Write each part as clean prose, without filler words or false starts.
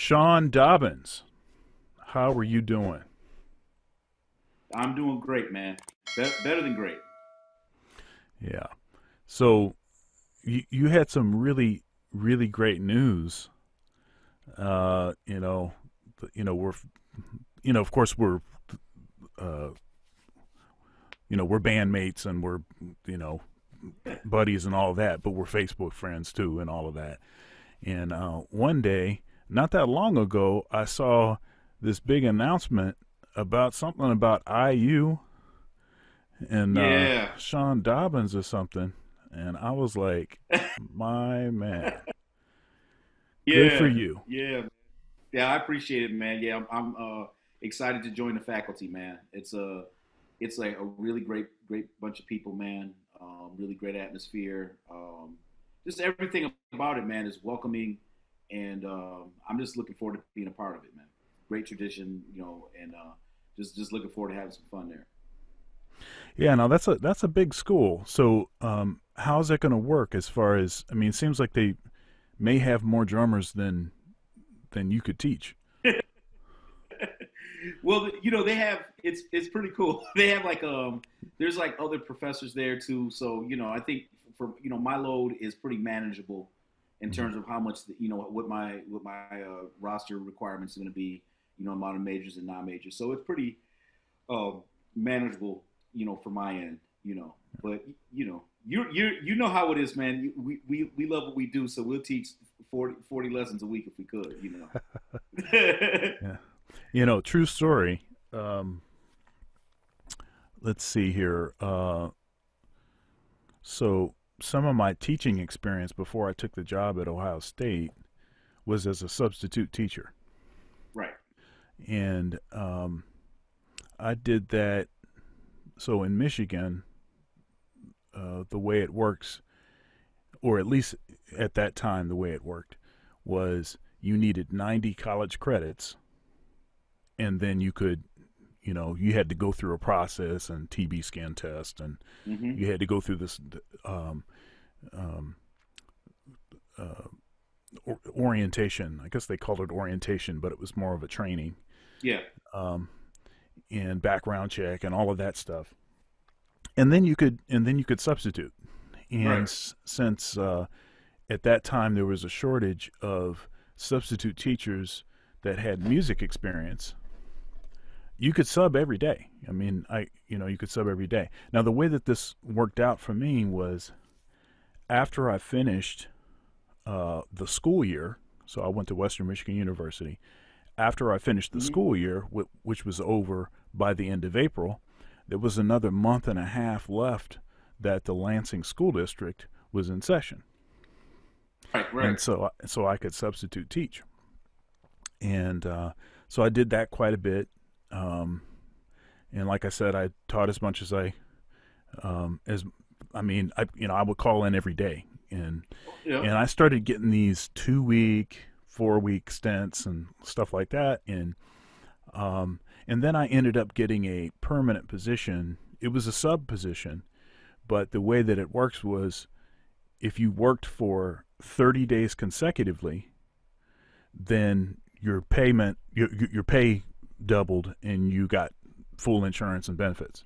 Sean Dobbins, how are you doing? I'm doing great, man. Better than great. Yeah. So you had some really great news. Uh, you know, we're of course uh, we're bandmates and we're you know buddies and all that, but we're Facebook friends too and all of that. And one day, not that long ago, I saw this big announcement about something about IU and Yeah, Sean Dobbins or something, and I was like, my man, good for yeah, you. yeah, yeah. I appreciate it, man. Yeah, I'm excited to join the faculty, man. It's like a really great bunch of people, man. Really great atmosphere. Just everything about it, man, is welcoming, and I'm just looking forward to being a part of it, man. Great tradition, and just looking forward to having some fun there. Yeah, now that's a big school. So how's that going to work? As far as I mean, it seems like they may have more drummers than you could teach. Well, they have it's pretty cool. They have like there's like other professors there too. So I think for my load is pretty manageable in Mm-hmm. terms of how much what my roster requirements are going to be. Amount of majors and non-majors. So it's pretty um, manageable. For my end. But you know how it is, man. We love what we do, so we'll teach 40 lessons a week if we could. Yeah. True story. Um, let's see here. So some of my teaching experience before I took the job at Ohio State was as a substitute teacher, Right. and I did that. So in Michigan, the way it works, or at least at that time, the way it worked, was you needed 90 college credits, and then you had to go through a process and TB scan test, and Mm-hmm. you had to go through this um, um, uh, orientation. I guess they called it orientation, but it was more of a training Yeah. um, and background check and all of that stuff. And then you could substitute. And Right. since at that time there was a shortage of substitute teachers that had music experience, you could sub every day. I mean, you could sub every day. Now, the way that this worked out for me was after I finished the school year, so I went to Western Michigan University. After I finished the Mm-hmm. school year, which was over by the end of April, there was another month and a half left that the Lansing School District was in session, Right. Right. and so I could substitute teach, and so I did that quite a bit. Um, and like I said, I taught as much as I mean, I would call in every day, and Yeah. and I started getting these 2 week, 4 week stints and stuff like that, and then I ended up getting a permanent position. It was a sub position, but the way that it works was if you worked for 30 days consecutively, then your pay doubled and you got full insurance and benefits.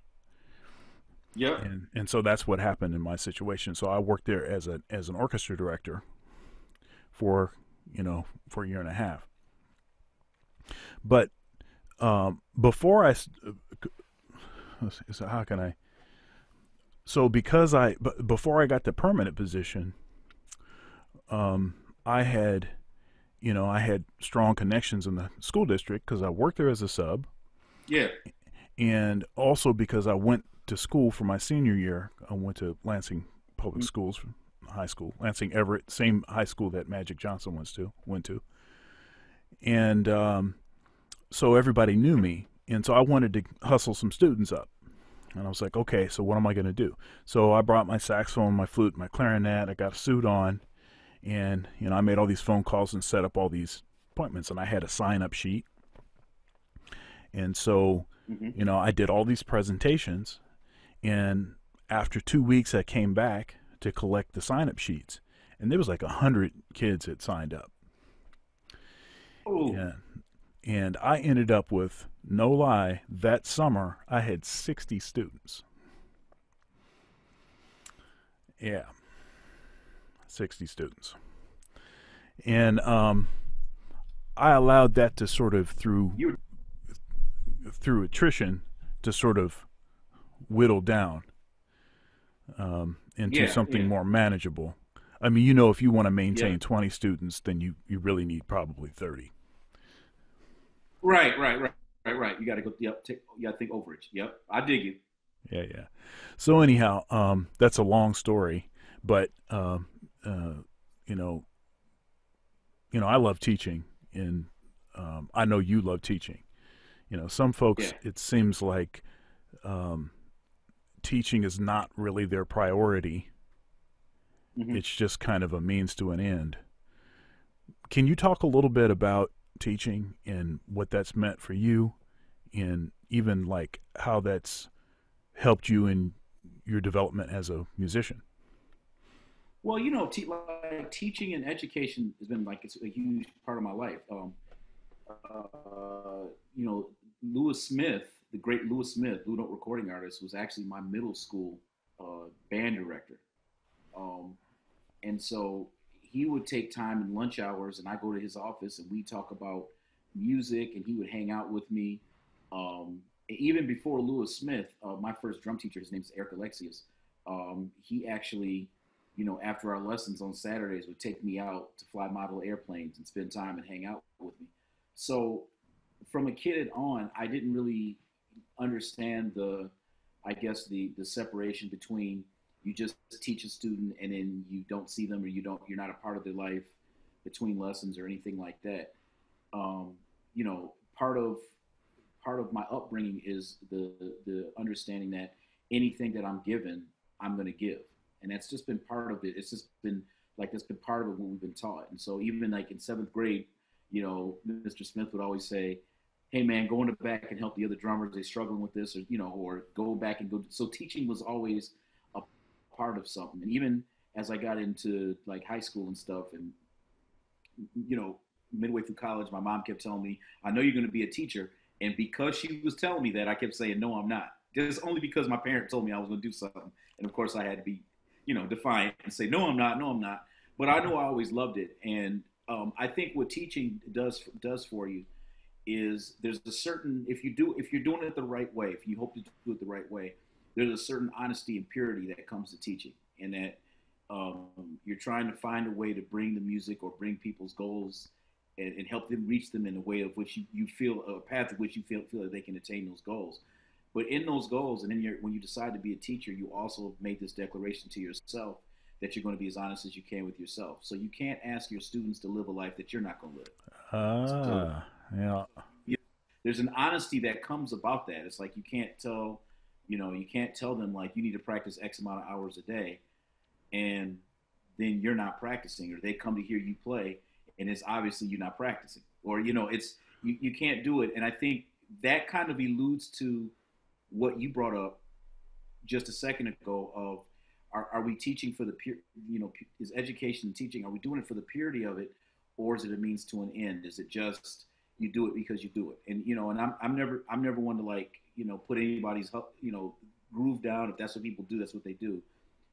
Yep. And so that's what happened in my situation. So I worked there as an orchestra director for for a year and a half. But before so how can I? So because before I got the permanent position, um, I had I had strong connections in the school district because I worked there as a sub, Yeah. and also because I went to school for my senior year. I went to Lansing Public Mm-hmm. Schools high school, Lansing Everett, same high school that Magic Johnson went to, and so everybody knew me, and so I wanted to hustle some students up. And I was like, okay, so what am I going to do? So I brought my saxophone, my flute, my clarinet. I got a suit on, and I made all these phone calls and set up all these appointments. And I had a sign-up sheet, and so Mm-hmm. I did all these presentations. And after 2 weeks, I came back to collect the sign-up sheets, and there was like 100 kids had signed up. Oh, And and I ended up with, no lie, that summer I had 60 students. Yeah, 60 students. And I allowed that to sort of you were, through attrition to sort of whittle down into yeah, something yeah. more manageable. I mean, you know, if you want to Yeah. maintain 20 students, then you really need probably 30. Right, right, right, right, right. You got to go. Yep. You got to think overage. Yep. I dig it. Yeah, yeah. So anyhow, that's a long story, but uh, you know, I love teaching, and I know you love teaching. You know, some Yeah. folks, it seems like um, teaching is not really their priority. Hmm. It's just kind of a means to an end. Can you talk a little bit about teaching and what that's meant for you, and even like how that's helped you in your development as a musician? Well, like teaching and education has been like it's a huge part of my life. You know, Lewis Smith, the great Lewis Smith, Blue Note recording artist, was actually my middle school band director. Um, and so he would take time in lunch hours, and I go to his office, and we talk about music, and he would hang out with me. Even before Lewis Smith, my first drum teacher, his name's Eric Alexius. He actually, after our lessons on Saturdays, would take me out to fly model airplanes and spend time and hang out with me. So from a kid on, I didn't really understand I guess the separation between you just teach a student and then you don't see them or you're not a part of their life between lessons or anything like that. Um, you know, part of my upbringing is the understanding that anything that I'm given, I'm going to give, and that's just been part of it. It's just been like that's been part of it what we've been taught. And so even like in seventh grade, Mr. Smith would always say, "Hey man, go in the back and help the other drummers. They're struggling with this, or go back and go." So teaching was always a part of something. And even as I got into like high school and stuff, and you know, midway through college, my mom kept telling me, "I know you're going to be a teacher." And because she was telling me that, I kept saying, "No, I'm not." Just only because my parents told me I was going to do something, and of course I had to be, defiant and say, "No, I'm not. No, I'm not." But I know I always loved it, and I think what teaching does for you is there's a certain if you're doing it the right way, if you hope to do it the right way, there's a certain honesty and purity that comes to teaching, and that you're trying to find a way to bring the music or bring people's goals and help them reach them in a way of which you feel a path of which you feel that they can attain those goals. But in those goals, and then when you decide to be a teacher, you also made this declaration to yourself that you're going to be as honest as you can with yourself. So you can't ask your students to live a life that you're not going to live. So Ah, yeah, you there's an honesty that comes about that. It's like you can't tell them like you need to practice X amount of hours a day, and then you're not practicing, or they come to hear you play, and it's obviously you're not practicing, or it's you can't do it. And I think that kind of alludes to what you brought up just a second ago of are we teaching for the pure, is education and teaching, are we doing it for the purity of it, or is it a means to an end? Is it just you do it because you do it? And and I'm never one to like put anybody's groove down. If that's what people do, that's what they do.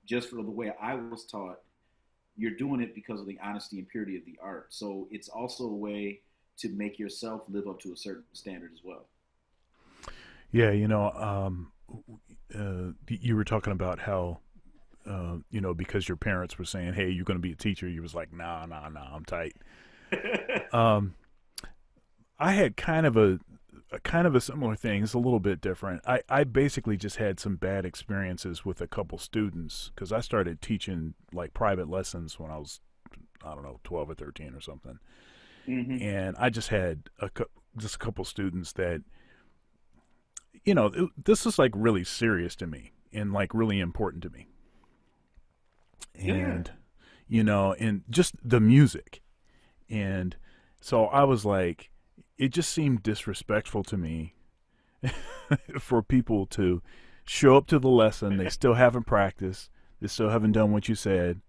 Just for the way I was taught, you're doing it because of the honesty and purity of the art. So it's also a way to make yourself live up to a certain standard as well. yeah. You were talking about how because your parents were saying, "Hey, you're going to be a teacher," you was like, "Nah, nah, nah, I'm tight." Um, I had kind of a similar thing. It's a little bit different. I basically just had some bad experiences with a couple students because I started teaching like private lessons when I was, I don't know, 12 or 13 or something, Mm-hmm. and I just had just a couple students that this is like really serious to me and like really important to me, Yeah, yeah. and and just the music. And so I was like, it just seemed disrespectful to me for people to show up to the lesson. They still haven't practiced. They still haven't done what you said.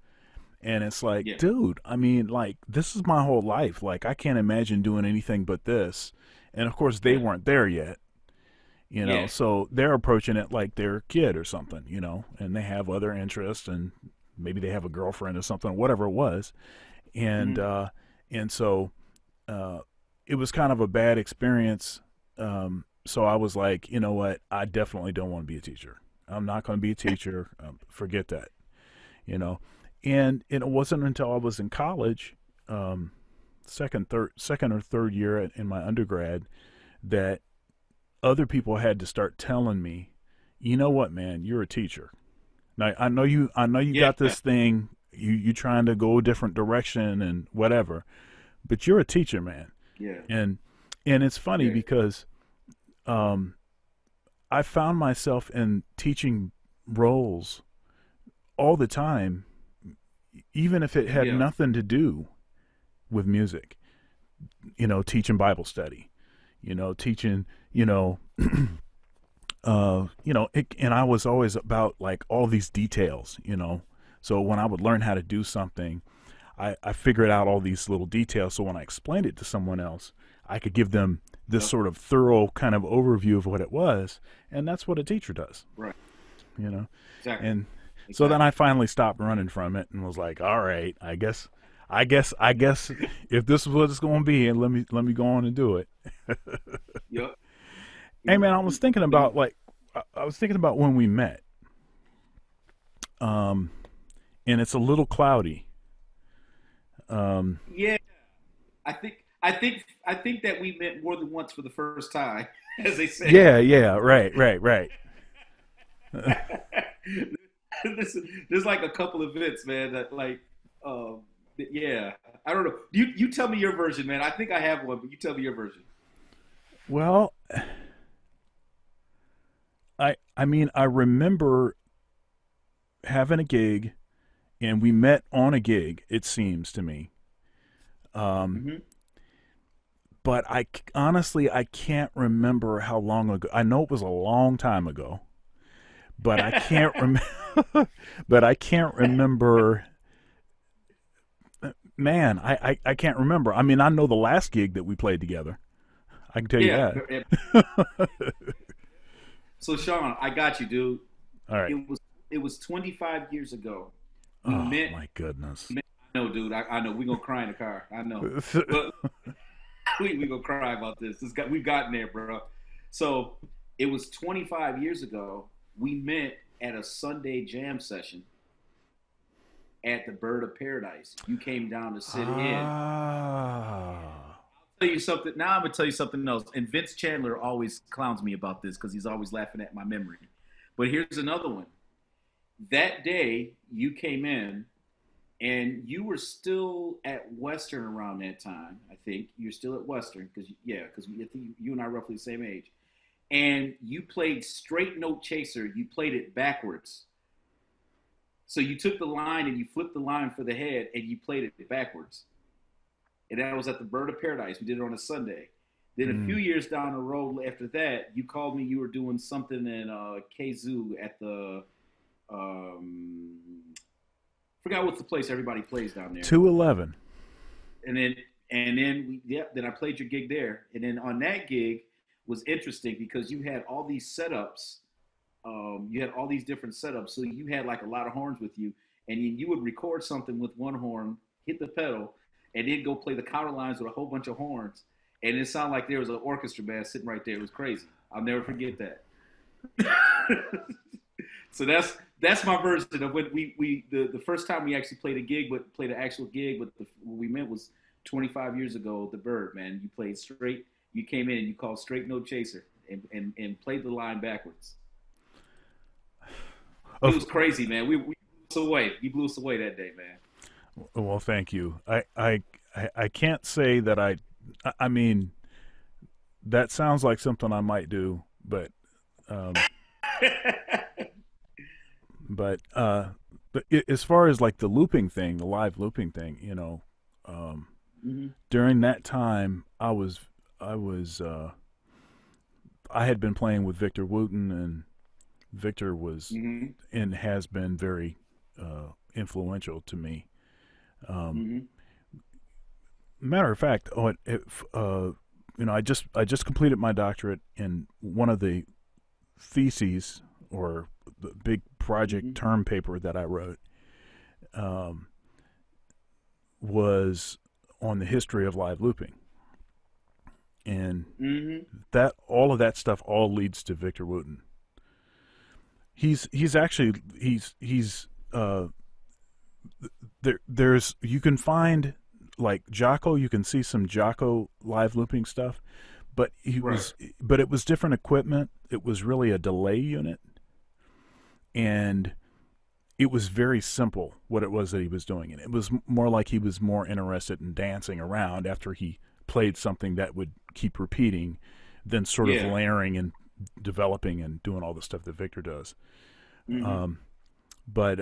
And it's like, Yeah. dude, I mean, like, this is my whole life. Like, I can't imagine doing anything but this. And of course, they Yeah. weren't there yet, you know, Yeah. so they're approaching it like they're a kid or something, you know, and they have other interests and maybe they have a girlfriend or something, whatever it was. And, Hmm. and so, uh, it was kind of a bad experience. So I was like, you know what? I definitely don't want to be a teacher. I'm not going to be a teacher. Forget that, you know. And it wasn't until I was in college, um, second or third year in my undergrad, that other people had to start telling me, you know what, man, you're a teacher. Now I know you Yeah. got this thing. You trying to go a different direction and whatever, but you're a teacher, man. Yeah. And and it's funny Yeah. because um, I found myself in teaching roles all the time, even if it had Yeah. nothing to do with music. You know, teaching Bible study. You know, teaching. You know, and I was always about like all these details. You know, so when I would learn how to do something, I figured out all these little details. So when I explained it to someone else, I could give them this Yep. sort of thorough kind of overview of what it was, and that's what a teacher does. Right. You know, Exactly. and so then I Exactly. finally stopped running from it and was like, all right, I guess if this is what it's going to be, and let me go on and do it. Yep. Hey You, man, I was you, thinking you, about like I was thinking about when we met, um, and it's a little cloudy. Um, yeah. I think that we met more than once for the first time, as they say. yeah, yeah, right, right, right. There's like a couple of events, man, that like, yeah. I don't know. You tell me your version, man. I think I have one, but you tell me your version. Well, I mean I remember having a gig, and we met on a gig. It seems to me. Um, Hmm. but honestly I can't remember how long ago. I know it was a long time ago, but I can't remember. But I can't remember. Man, I can't remember. I mean, I know the last gig that we played together. I can tell you Yeah. that. So Sean, I got you, dude. All right. It was 25 years ago. We Oh met. my goodness. I know, dude. I know. We're gonna cry in the car. I know. But we gonna cry about this. We've gotten there, bro. So it was 25 years ago. We met at a Sunday jam session at the Bird of Paradise. You came down to sit in. Ah. Tell you something. Now I'm gonna tell you something else. And Vince Chandler always clowns me about this because he's always laughing at my memory. But here's another one. That day you came in and you were still at Western around that time. I think you're still at Western because I think you and I are roughly the same age. And you played straight note chaser. You played it backwards. So you took the line and you flipped the line for the head and you played it backwards. And that was at the Bird of Paradise. We did it on a Sunday. Then a few Mm. years down the road after that, you called me. You were doing something in Kazoo at the um, forgot what's the place everybody plays down there. 211. And then I played your gig there. And then on that gig was interesting because you had all these setups. You had all these different setups, so you had like a lot of horns with you, and you would record something with one horn, hit the pedal, and then go play the counter lines with a whole bunch of horns, and it sounded like there was an orchestra band sitting right there. It was crazy. I'll never forget that. So that's my version of when the first time we actually played an actual gig, but what we meant was 25 years ago. The Bird, man, you played straight. You came in and you called straight no chaser and played the line backwards. It Of was crazy, man. We blew us away. You blew us away that day, man. well, thank you. I can't say that I mean, that sounds like something I might do, um, but as far as like the looping thing, the live looping thing, you know, um, Hmm. during that time, I was I had been playing with Victor Wooten, and Victor was Hmm. and has been very influential to me. Mm-hmm. Matter of fact, I just completed my doctorate, in one of the theses, or the big project Mm-hmm. term paper that I wrote, um, was on the history of live looping, and Mm-hmm. that all of that stuff all leads to Victor Wooten. He's actually he's there's you can find, like, Jocko, you can see some Jocko live looping stuff, but Right. it was different equipment. It was really a delay unit, and it was very simple what it was that he was doing, and it was more like he was more interested in dancing around after he played something that would keep repeating, than sort of Yeah. layering and developing and doing all the stuff that Victor does. Mm-hmm. Um, but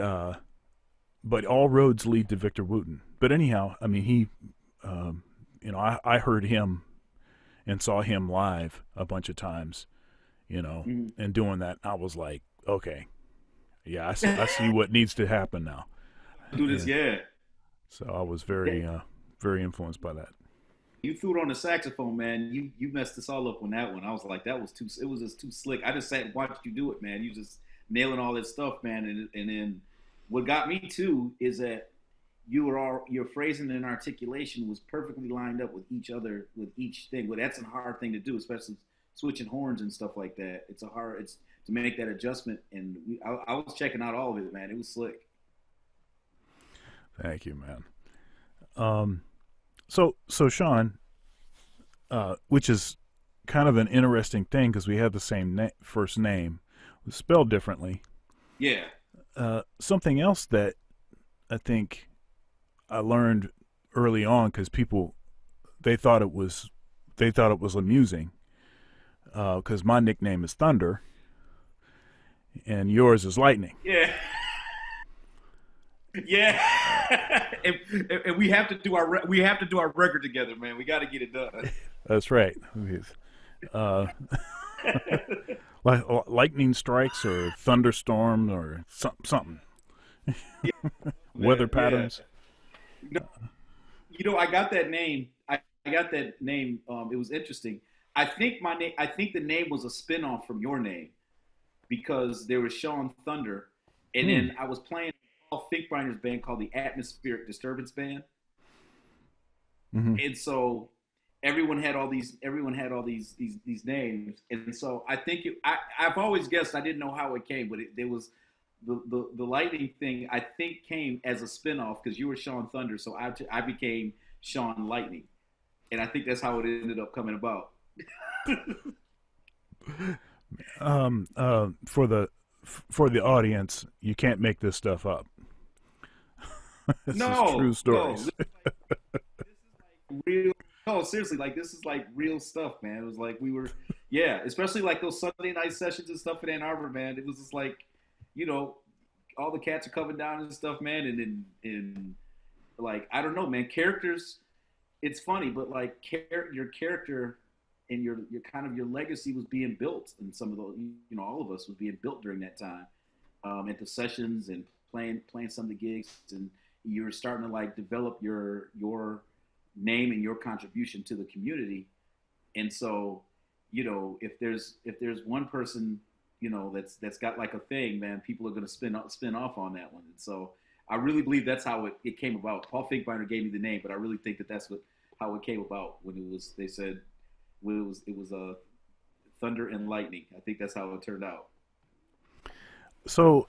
all roads lead to Victor Wooten. But anyhow, I mean, um, I heard him and saw him live a bunch of times, Mm-hmm. and doing that. I was like, okay, yeah, I see what needs to happen now. Do this, And yeah. so I was Yeah. very influenced by that. You threw it on the saxophone, man. You messed us all up on that one. I was like, that was too. It was just too slick. I just sat and watched you do it, man. You just nailing all this stuff, man. And then what got me too is that your phrasing and articulation was perfectly lined up with each other, with each thing. Well, that's a hard thing to do, especially switching horns and stuff like that. It's to make that adjustment. And I was checking out all of it, man. It was slick. Thank you, man. Um, so Sean, which is kind of an interesting thing because we have the same first name, spelled differently. Yeah. Something else that I think I learned early on, because people, they thought it was amusing, because my nickname is Thunder and yours is Lightning. Yeah. Yeah. And we have to do our record together, man. We got to get it done. That's right. Uh, lightning strikes or thunderstorm or something. Yeah, Weather man. Yeah. patterns. You know, I got that name. I got that name. It was interesting. I think my name. I think the name was a spinoff from your name because there was Sean Thunder, and Hmm. then I was playing Paul Finkbinder's band called the Atmospheric Disturbance Band, Mm-hmm. and so everyone had all these names, and so I think I've always guessed. I didn't know how it came, but there was the lightning thing. I think came as a spinoff because you were Sean Thunder, so I became Sean Lightning, and I think that's how it ended up coming about. For the audience, you can't make this stuff up. This is true No, no, stories. this is like real. No, seriously, like this is like real stuff, man. It was like we were, yeah, especially like those Sunday night sessions and stuff in Ann Arbor, man. It was just like, you know, all the cats are coming down and stuff, man. And like I don't know, man. Characters, it's funny, but like your character and your kind of your legacy was being built, and some of those, all of us was being built during that time, at the sessions and playing some of the gigs, and you were starting to like develop your name and your contribution to the community. And so, if there's one person, that's got like a thing, man, people are going to spin off on that one. And so I really believe that's how it came about. Paul Finkbeiner gave me the name, but I really think that that's how it came about when they said when it was Thunder and Lightning. I think that's how it turned out. So,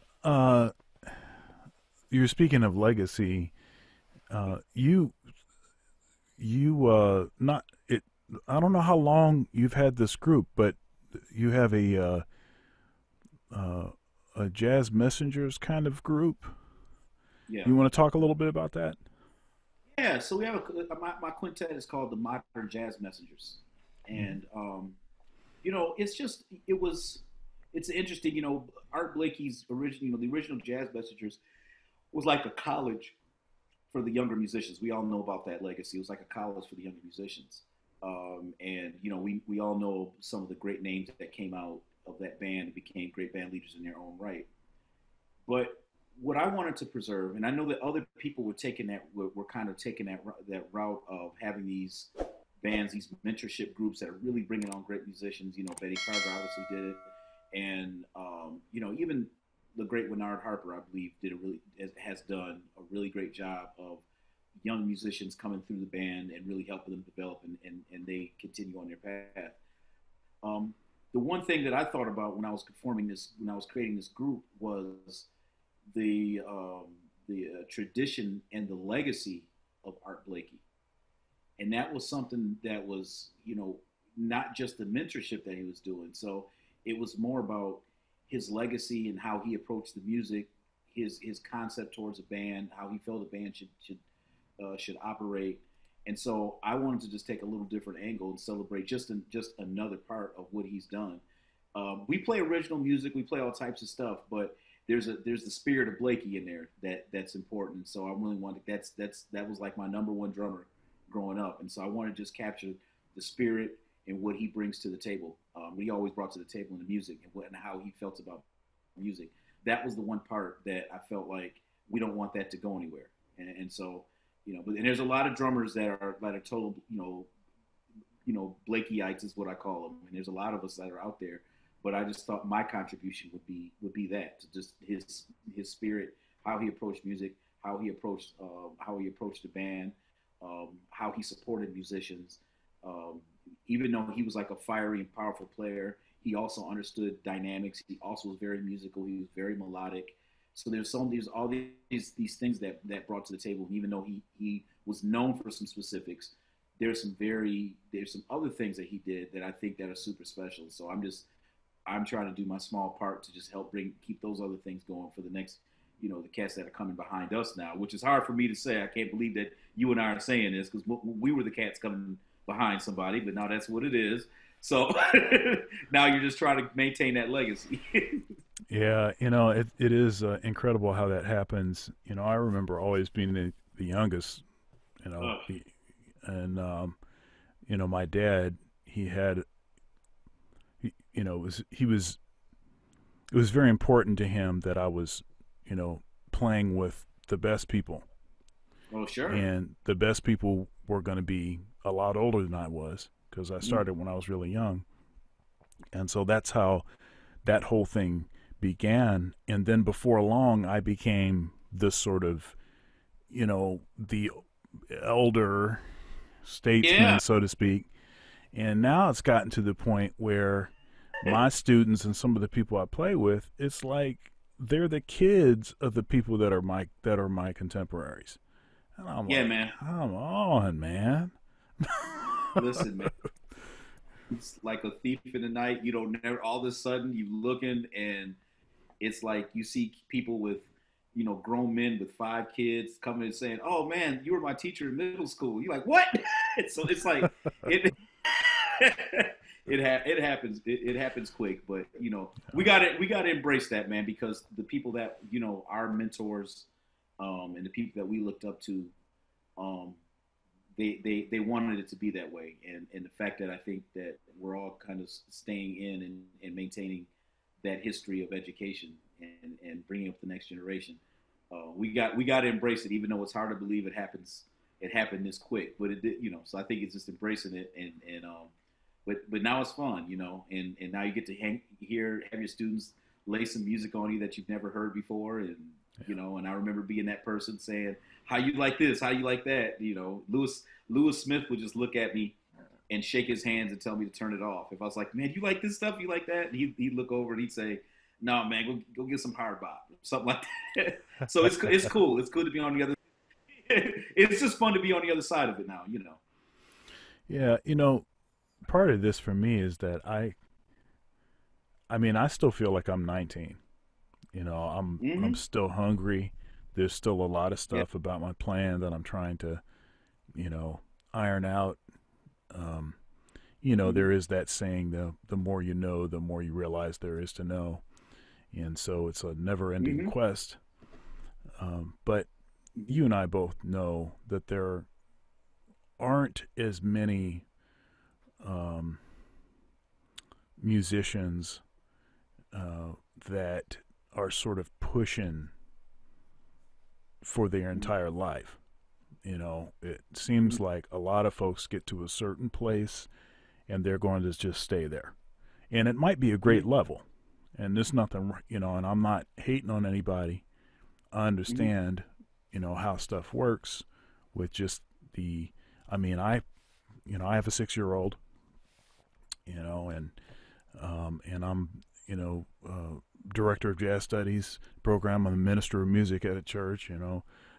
you're speaking of legacy. You not it. I don't know how long you've had this group, but you have uh, a jazz messengers kind of group. Yeah. You want to talk a little bit about that? Yeah, so we have my quintet is called the Modern Jazz Messengers, and it's just it's interesting. Art Blakey's original, the original Jazz Messengers was like a college for the younger musicians. We all know about that legacy. It was like a college for the younger musicians, and we all know some of the great names that came out of that band and became great band leaders in their own right. But what I wanted to preserve, and I know that other people were taking that were kind of taking that route of having these bands, these mentorship groups that are really bringing on great musicians. You know, Betty Carter obviously did it, and you know, even the great Bernard Harper, I believe, did a really has done a really great job of young musicians coming through the band and really helping them develop, and they continue on their path. Um, the one thing that I thought about when I was when I was creating this group, was the tradition and the legacy of Art Blakey, and that was something that was, you know, not just the mentorship that he was doing. So it was more about his legacy and how he approached the music, his concept towards a band, how he felt a band should operate. And so I wanted to just take a little different angle and celebrate just another part of what he's done. We play original music, we play all types of stuff, but there's the spirit of Blakey in there that's important. So I really wanted that was like my number one drummer growing up, and so I wanted to just capture the spirit and what he brings to the table. What he always brought to the table in the music, and how he felt about music. That was the one part that I felt like we don't want that to go anywhere. And so, you know, but and there's a lot of drummers that are total, Blakeyeites is what I call them, and there's a lot of us that are out there. But I just thought my contribution would be that, to just his spirit, how he approached music, how he approached the band, how he supported musicians. Um, Even though he was like a fiery and powerful player, he also understood dynamics. He also was very musical. He was very melodic. So there's all these things that brought to the table. And even though he was known for some specifics, there's some other things that he did that I think that are super special. So I'm trying to do my small part to just help keep those other things going for the next, the cats that are coming behind us now, which is hard for me to say. I can't believe that you and I are saying this, because we were the cats coming behind somebody, but now that's what it is. So now you're just trying to maintain that legacy. Yeah, it is incredible how that happens. I remember always being the youngest, you know, uh, the, and my dad, he had, it was very important to him that I was, playing with the best people, oh, sure. and the best people were going to be a lot older than I was, because I Mm. started when I was really young, and so that's how that whole thing began. And then before long, I became this sort of, the elder Yeah. statesman, so to speak. And now it's gotten to the point where my students and some of the people I play with, it's like they're the kids of the people that are my contemporaries. And I'm Yeah, like, man. come on, man. Listen, man. It's like a thief in the night. You don't never all of a sudden you looking, and it's like you see people with, grown men with five kids coming and saying, "Oh man, you were my teacher in middle school." You're like, "What?" So it's like it it happens, it happens quick, but we got to embrace that, man, because the people that, our mentors, and the people that we looked up to, um, they wanted it to be that way, and the fact that I think that we're all kind of staying in, and maintaining that history of education, and bringing up the next generation. We got to embrace it, even though it's hard to believe it happened this quick, but it did. So I think it's just embracing it, but now it's fun, and now you get to have your students lay some music on you that you've never heard before, and I remember being that person saying, "How you like this? How you like that?" Lewis Smith would just look at me and shake his hands and tell me to turn it off. If I was like, "Man, you like this stuff? You like that?" And he'd look over and he'd say, "No, man, go get some hard bop, something like that." So it's cool. It's good to be on the other. It's just fun to be on the other side of it now. Yeah, part of this for me is that I mean, I still feel like I'm 19. I'm Mm-hmm. still hungry. There's still a lot of Yeah. stuff about my plan that I'm trying to, iron out. Um, Mm-hmm. there is that saying, the more you know, the more you realize there is to know. And so it's a never ending Mm-hmm. quest. But Mm-hmm. you and I both know that there aren't as many um, musicians that are sort of pushing. for their Mm-hmm. entire life. It Mm-hmm. seems like a lot of folks get to a certain place and they're going to just stay there. And it might be a great Mm-hmm. level. And there's nothing, and I'm not hating on anybody. I Mm-hmm. understand, how stuff works with just the, I mean, I have a 6 year old, and I'm, director of jazz studies program. I'm the minister of music at a church.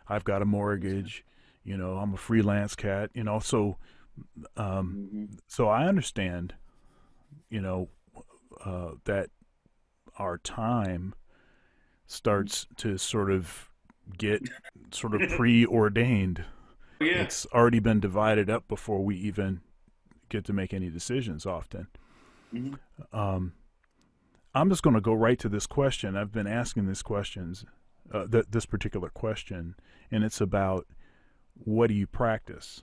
I've got a Yes, sir. mortgage. I'm a freelance cat. Um, Mm-hmm. so I understand, you know, that our time Mm-hmm. starts to sort of get sort of preordained. Yeah. It's already been divided up before we even get to make any decisions often. Mm-hmm. Um, I'm just going to go right to this question. I've been asking these questions, this particular question, and it's about what do you practice?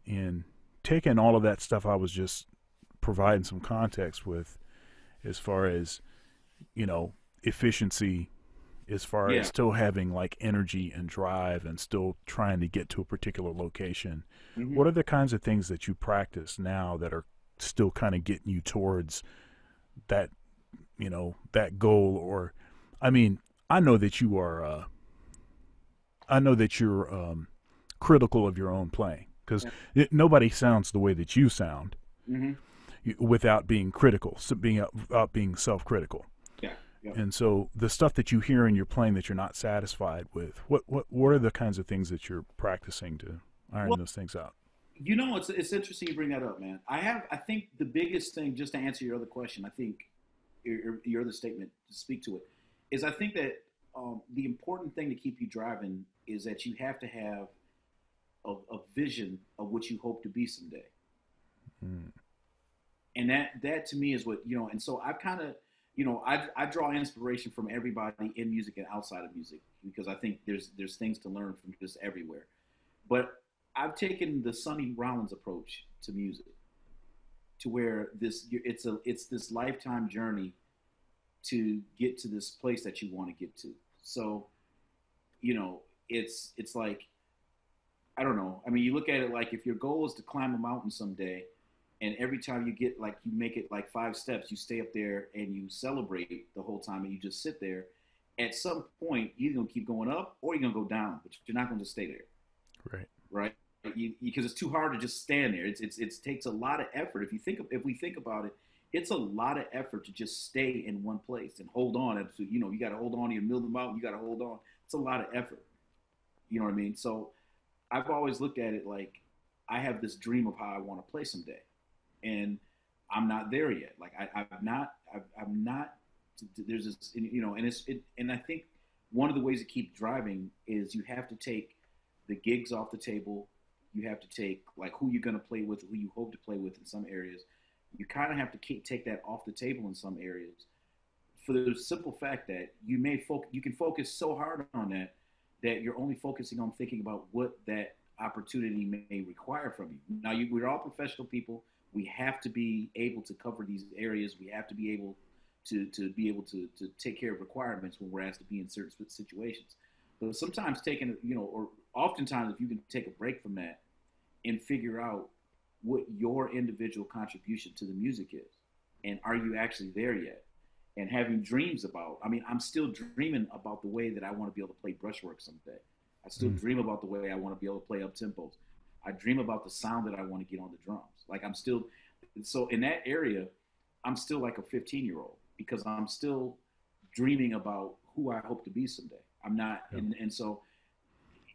And taking all of that stuff I was just providing some context with, as far as, you know, efficiency, as far as Yeah. still having like energy and drive and still trying to get to a particular location. Mm-hmm. What are the kinds of things that you practice now that are still kind of getting you towards that, that goal? Or, I mean, I know that you are, I know that you're critical of your own playing because Yeah. nobody sounds the way that you sound Mm-hmm. without being critical, so being self-critical. Yeah. Yeah. And so the stuff that you hear in your playing that you're not satisfied with, what are the kinds of things that you're practicing to iron Well, those things out? it's interesting you bring that up, man. I think the biggest thing, just to answer your other question, I think your other statement to speak to it, is I think that the important thing to keep you driving is that you have to have a vision of what you hope to be someday. Mm, And that to me is what, and so I've kind of, I draw inspiration from everybody in music and outside of music, because I think there's things to learn from just everywhere. But I've taken the Sonny Rollins approach to music, to where it's this lifetime journey to get to this place that you want to get to. So, you know, it's like, I don't know. I mean, you look at it like, if your goal is to climb a mountain someday, and every time you get, like, you make it like 5 steps, you stay up there and you celebrate the whole time, and you just sit there. At some point, you're gonna keep going up or you're gonna go down, but you're not gonna just stay there, right. right? Because it's too hard to just stand there. It takes a lot of effort. If we think about it, it's a lot of effort to just stay in one place and hold on. And so, you got to hold on to your middle of the mountain. You got to hold on. It's a lot of effort. You know what I mean? So I've always looked at it like, I have this dream of how I want to play someday, and I'm not there yet. Like, I'm not. There's this, and I think one of the ways to keep driving is you have to take the gigs off the table. You have to take, like, who you're going to play with, who you hope to play with in some areas. You kind of have to take that off the table in some areas, for the simple fact that you can focus so hard on that, that you're only focusing on thinking about what that opportunity may require from you. Now, we're all professional people. We have to be able to cover these areas. We have to be able to take care of requirements when we're asked to be in certain situations. But sometimes or oftentimes, if you can take a break from that and figure out what your individual contribution to the music is, and are you actually there yet? And having dreams about, I mean, I'm still dreaming about the way that I want to be able to play brushwork someday. I still Mm, dream about the way I want to be able to play up tempos. I dream about the sound that I want to get on the drums. Like, I'm still, so in that area, I'm still like a 15-year-old, because I'm still dreaming about who I hope to be someday. I'm not, yeah. and so,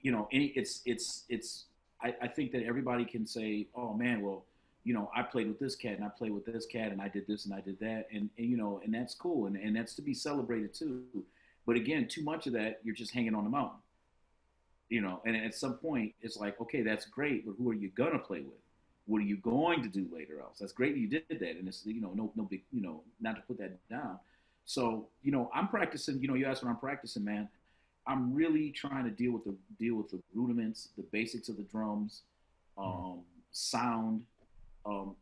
it's I think that everybody can say, oh man, well, I played with this cat and I played with this cat and I did this and I did that, and that's cool, and that's to be celebrated too. But again, too much of that, you're just hanging on the mountain. And at some point, it's like, okay, that's great, but who are you gonna play with? What are you going to do later else? That's great that you did that, and it's, no big, not to put that down. So, I'm practicing. You asked what I'm practicing, man. I'm really trying to deal with the rudiments, the basics of the drums, Mm, um, sound. Um,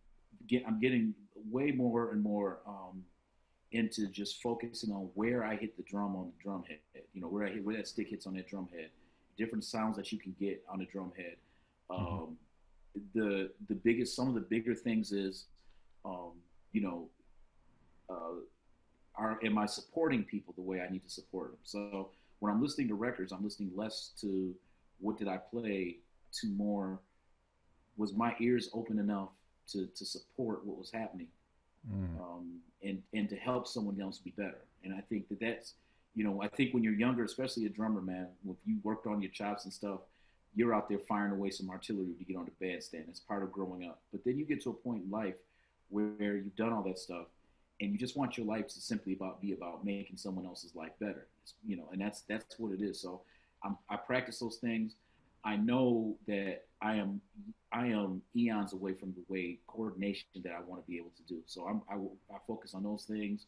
I'm getting way more and more into just focusing on where I hit the drum on the drum head. Where that stick hits on that drum head, different sounds that you can get on a drum head. Hmm. Um, the biggest, some of the bigger things is, um, you know, uh, am I supporting people the way I need to support them? So when I'm listening to records, I'm listening less to what did I play, to more was my ears open enough to support what was happening, Mm. and to help someone else be better. And I think that that's, I think when you're younger, especially a drummer, man, if you worked on your chops and stuff, you're out there firing away some artillery to get on the bandstand. It's part of growing up. But then you get to a point in life where you've done all that stuff, and you just want your life to simply be about making someone else's life better. And that's what it is. So I practice those things. I know that I am eons away from the way coordination that I want to be able to do. So I focus on those things,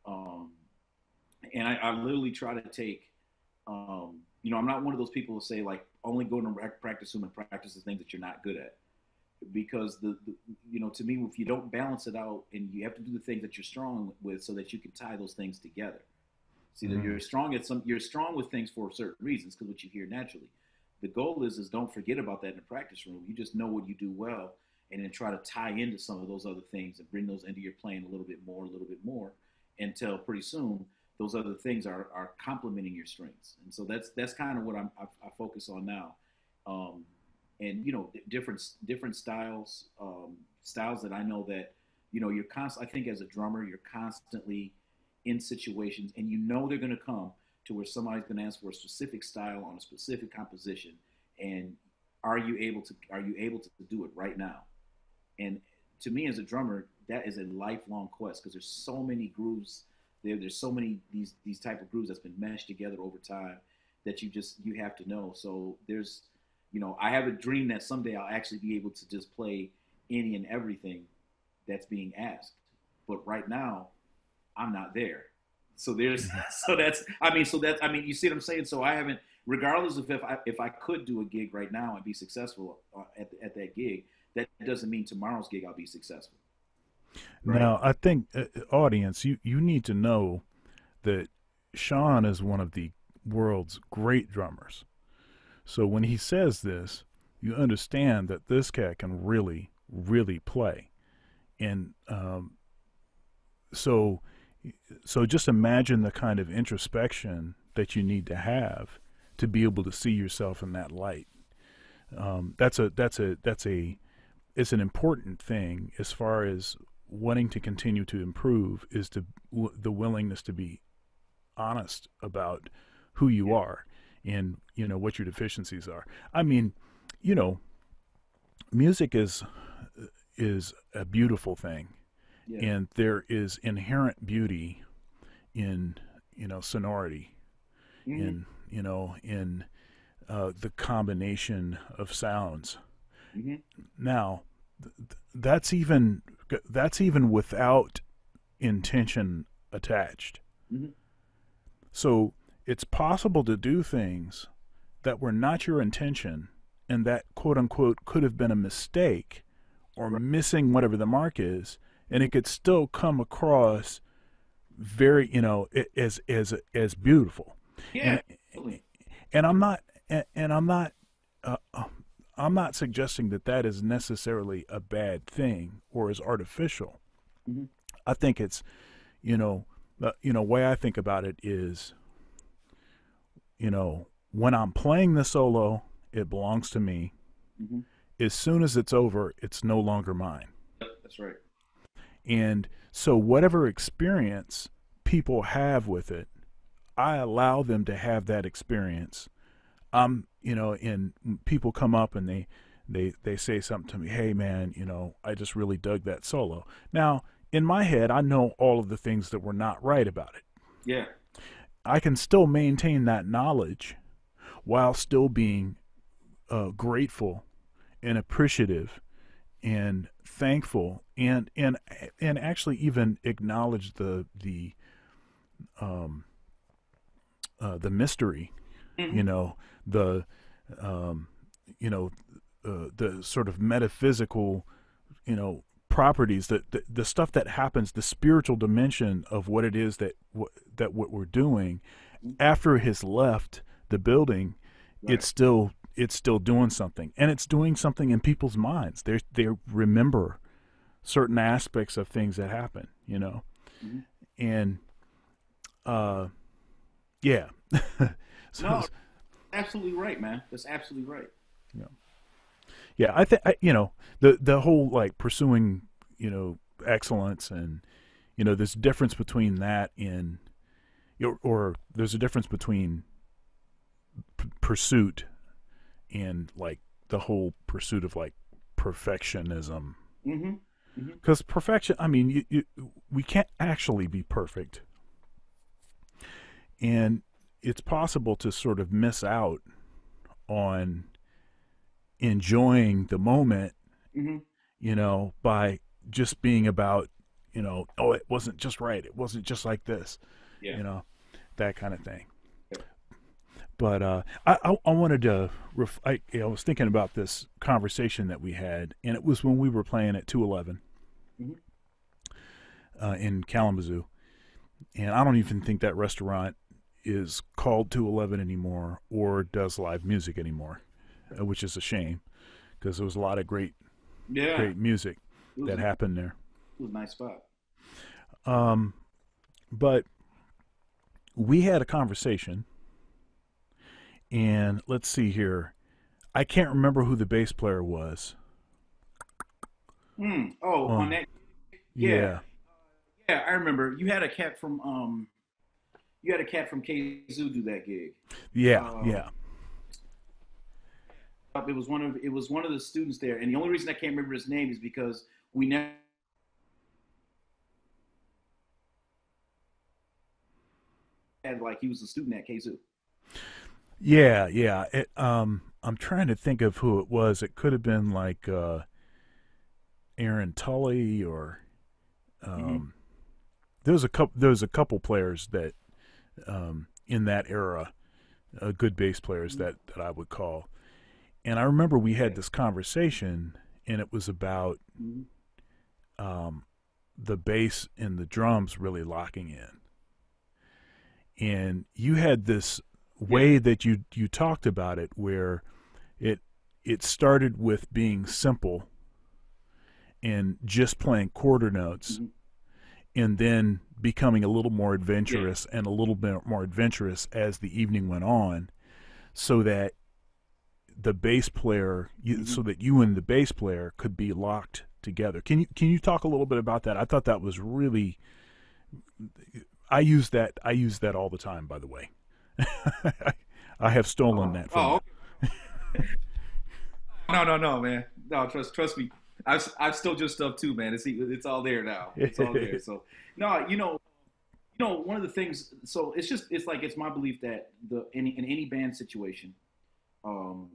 um, and I literally try to take. I'm not one of those people who say like only go to practice room and practice the things that you're not good at, because to me, if you don't balance it out, and you have to do the things that you're strong with so that you can tie those things together. See that Mm. you're strong with things for certain reasons, because what you hear naturally. The goal is don't forget about that in the practice room. You just know what you do well, and then try to tie into some of those other things and bring those into your playing a little bit more, until pretty soon those other things are complementing your strengths. And so that's kind of what I focus on now. Um, and different styles that I know that you're constant. I think as a drummer, you're constantly in situations, and they're going to come to where somebody's going to ask for a specific style on a specific composition, and are you able to do it right now? And to me, as a drummer, that is a lifelong quest, because there's so many grooves there's so many these type of grooves that's been meshed together over time, that you have to know. So I have a dream that someday I'll actually be able to just play any and everything that's being asked. But right now, I'm not there. So there's Hmm. you see what I'm saying? So I haven't, regardless of if I could do a gig right now and be successful at that gig, that doesn't mean tomorrow's gig I'll be successful, right? Now, I think, audience, you need to know that Sean is one of the world's great drummers. So when he says this, you understand that this cat can really, really play. And so, so just imagine the kind of introspection that you need to have to be able to see yourself in that light. That's a it's an important thing as far as wanting to continue to improve, is the willingness to be honest about who you Yeah, are, and what your deficiencies are. I mean, you know music is a beautiful thing, yeah. and there is inherent beauty in sonority, Mm-hmm. in the combination of sounds. Mm-hmm. Now, that's even without intention attached. Mm-hmm. So it's possible to do things that were not your intention, and that quote unquote could have been a mistake or Right. missing whatever the mark is, and it could still come across very, as beautiful. Yeah, And absolutely. and I'm not and uh, I'm not suggesting that that is necessarily a bad thing or is artificial. Mm-hmm. I think it's, way I think about it is, when I'm playing the solo, it belongs to me. Mm-hmm. As soon as it's over, it's no longer mine. Yep, that's right. And so whatever experience people have with it, I allow them to have that experience. And people come up and they say something to me, hey man, I just really dug that solo. Now, in my head, I know all of the things that were not right about it. Yeah. I can still maintain that knowledge while still being grateful and appreciative and thankful, and actually even acknowledge um, the mystery, Mm-hmm. you know the um, you know the sort of metaphysical, properties, the stuff that happens, the spiritual dimension of what it is that what we're doing after it has left the building. Right. it's still doing something, and it's doing something in people's minds. They remember certain aspects of things that happen, Mm-hmm. and uh, yeah. so No, absolutely right, man. That's absolutely right. yeah, yeah. I think the whole like pursuing excellence, and there's a difference between that in or there's a difference between pursuit and like the whole pursuit of like perfectionism. Mm-hmm. Mm-hmm. Because perfection, I mean, we can't actually be perfect, and it's possible to sort of miss out on enjoying the moment, Mm-hmm. by just being about, oh, it wasn't just right, it wasn't just like this, Yeah. you know, that kind of thing. But I wanted to, I was thinking about this conversation that we had, and it was when we were playing at 211 Mm-hmm. in Kalamazoo. And I don't even think that restaurant is called 211 anymore or does live music anymore, which is a shame because there was a lot of Yeah. great music It was that a, it happened there. was a nice spot. Um, but we had a conversation, and let's see here. I can't remember who the bass player was. Mm. Oh, on Um, that. Yeah. yeah, Yeah. I remember you had a cat from you had a cat from KZoo do that gig. yeah, Um, yeah, it was one of the students there, and the only reason I can't remember his name is because we never had like he was a student at KZoo. yeah, yeah. I'm trying to think of who it was. It could have been like Aaron Tully or Mm-hmm. um, There's a couple players that in that era, good bass players Mm-hmm. that I would call. And I remember we had Okay. this conversation, and it was about Mm-hmm. um, the bass and the drums really locking in. And you had this Yeah. way that you talked about it, where it it started with being simple and just playing quarter notes, Mm-hmm. and then becoming a little more Yeah. adventurous and a little bit more adventurous as the evening went on, so that the bass player, Mm-hmm. so that you and the bass player could be locked together. Can you talk a little bit about that? I thought that was really. I use that all the time. By the way, I have stolen Oh. that from Oh. you. Okay. No, no, no, man. No, trust me. I've stole your stuff too, man. It's all there now. It's all there. So no, one of the things. So it's like it's my belief that in any band situation, um,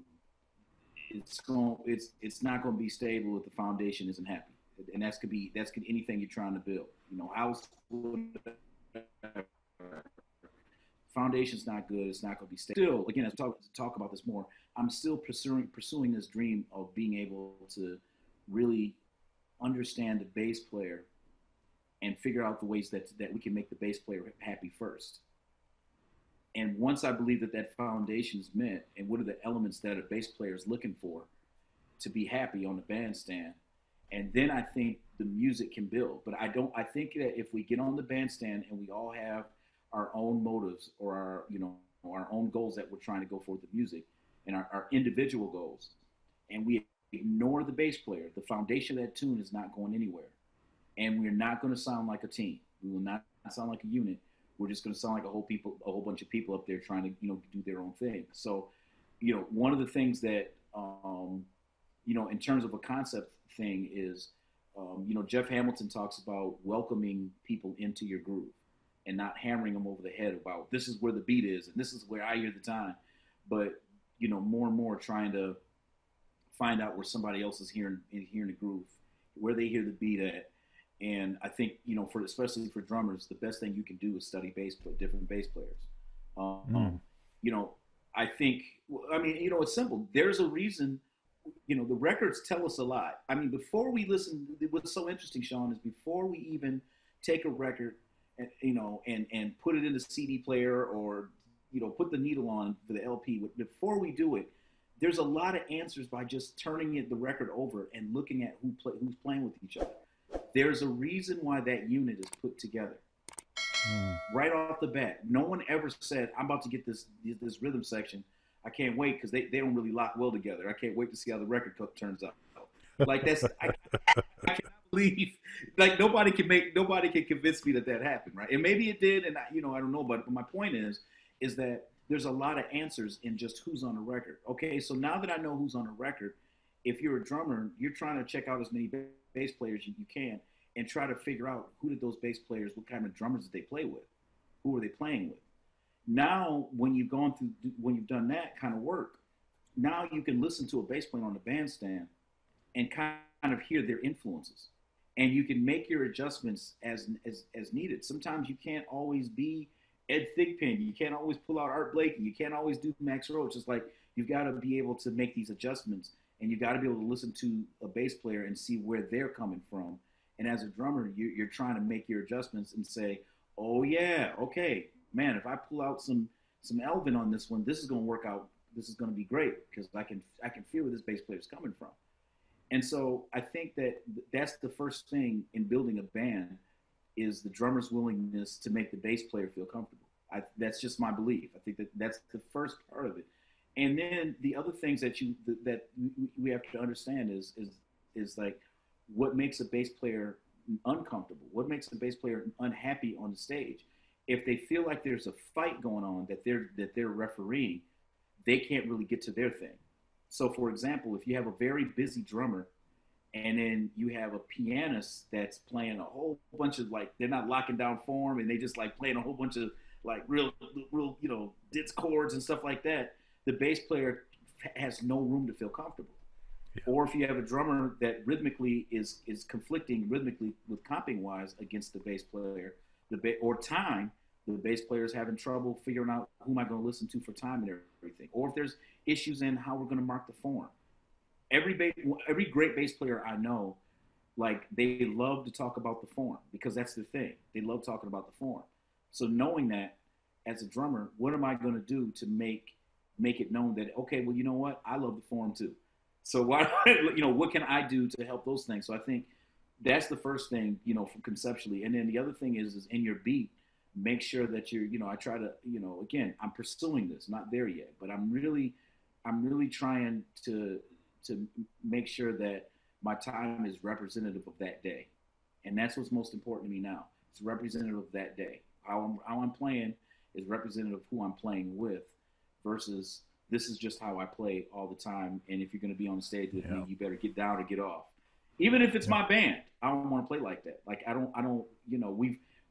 it's not going to be stable if the foundation isn't happy, and that's could anything you're trying to build. House, foundation's not good. It's not going to be stable. Still, again, as we talk about this more, I'm still pursuing this dream of being able to really understand the bass player and figure out the ways that we can make the bass player happy first. And once I believe that foundation is met, and what are the elements that a bass player is looking for to be happy on the bandstand, and then I think the music can build. But I don't. I think that if we get on the bandstand and we all have our own motives or our own goals that we're trying to go for with the music, and our individual goals, and we ignore the bass player, the foundation of that tune is not going anywhere, and we're not going to sound like a team. We will not sound like a unit. We're just going to sound like a whole bunch of people up there trying to do their own thing. So, one of the things that in terms of a concept thing is, Jeff Hamilton talks about welcoming people into your groove and not hammering them over the head about this is where the beat is and this is where I hear the time, but more and more trying to find out where somebody else is hearing the groove, where they hear the beat at. And I think for especially for drummers, the best thing you can do is study different bass players. Mm. You know, I think I mean it's simple. There's a reason. The records tell us a lot. I mean, before we listen, what's so interesting, Sean, is before we even take a record and and put it in the CD player or put the needle on for the LP. Before we do it, there's a lot of answers by just turning the record over and looking at who's playing with each other. There's a reason why that unit is put together Mm. right off the bat. No one ever said, "I'm about to get this rhythm section. I can't wait," because they don't really lock well together. I can't wait to see how the record turns out. Like I cannot believe like nobody can convince me that happened, right? And maybe it did, and I don't know. But my point is that there's a lot of answers in just who's on the record. Okay, so now that I know who's on the record, if you're a drummer, you're trying to check out as many bass players you can and try to figure out who did those bass players, what kind of drummers did they play with, who were they playing with. Now, when you've done that kind of work, now you can listen to a bass player on the bandstand and kind of hear their influences, and you can make your adjustments as needed. Sometimes you can't always be Ed Thigpen, you can't always pull out Art Blakey, you can't always do Max Roach. It's like you've got to be able to make these adjustments, and you've got to be able to listen to a bass player and see where they're coming from. And as a drummer, you're trying to make your adjustments and say, "Oh yeah, okay, man, if I pull out some Elvin on this one, this is going to work out. This is going to be great because I can feel where this bass player is coming from." And so I think that that's the first thing in building a band is the drummer's willingness to make the bass player feel comfortable. That's just my belief. I think that that's the first part of it. And then the other things that we have to understand is like what makes a bass player uncomfortable, what makes a bass player unhappy on the stage. If they feel like there's a fight going on that they're refereeing, they can't really get to their thing. So, for example, if you have a very busy drummer and then you have a pianist that's playing a whole bunch of like they're not locking down form and they just like playing a whole bunch of like real ditz chords and stuff like that, the bass player has no room to feel comfortable. Yeah. Or if you have a drummer that rhythmically is conflicting rhythmically with comping wise against the bass player, or time, the bass player is having trouble figuring out who am I going to listen to for time and everything. Or if there's issues in how we're going to mark the form. Every great bass player I know, like they love to talk about the form because that's the thing. They love talking about the form. So knowing that as a drummer, what am I going to do to make it known that okay, well, you know what, I love the form too. So why, what can I do to help those things? So I think that's the first thing, from conceptually. And then the other thing is in your beat, make sure that I try to, again, I'm pursuing this, not there yet, but I'm really trying to make sure that my time is representative of that day. And that's what's most important to me now. It's representative of that day. How I'm playing is representative of who I'm playing with versus this is just how I play all the time. And if you're going to be on the stage with Yeah. me, you better get down or get off. Even if it's Yeah. my band, I don't want to play like that. Like I don't,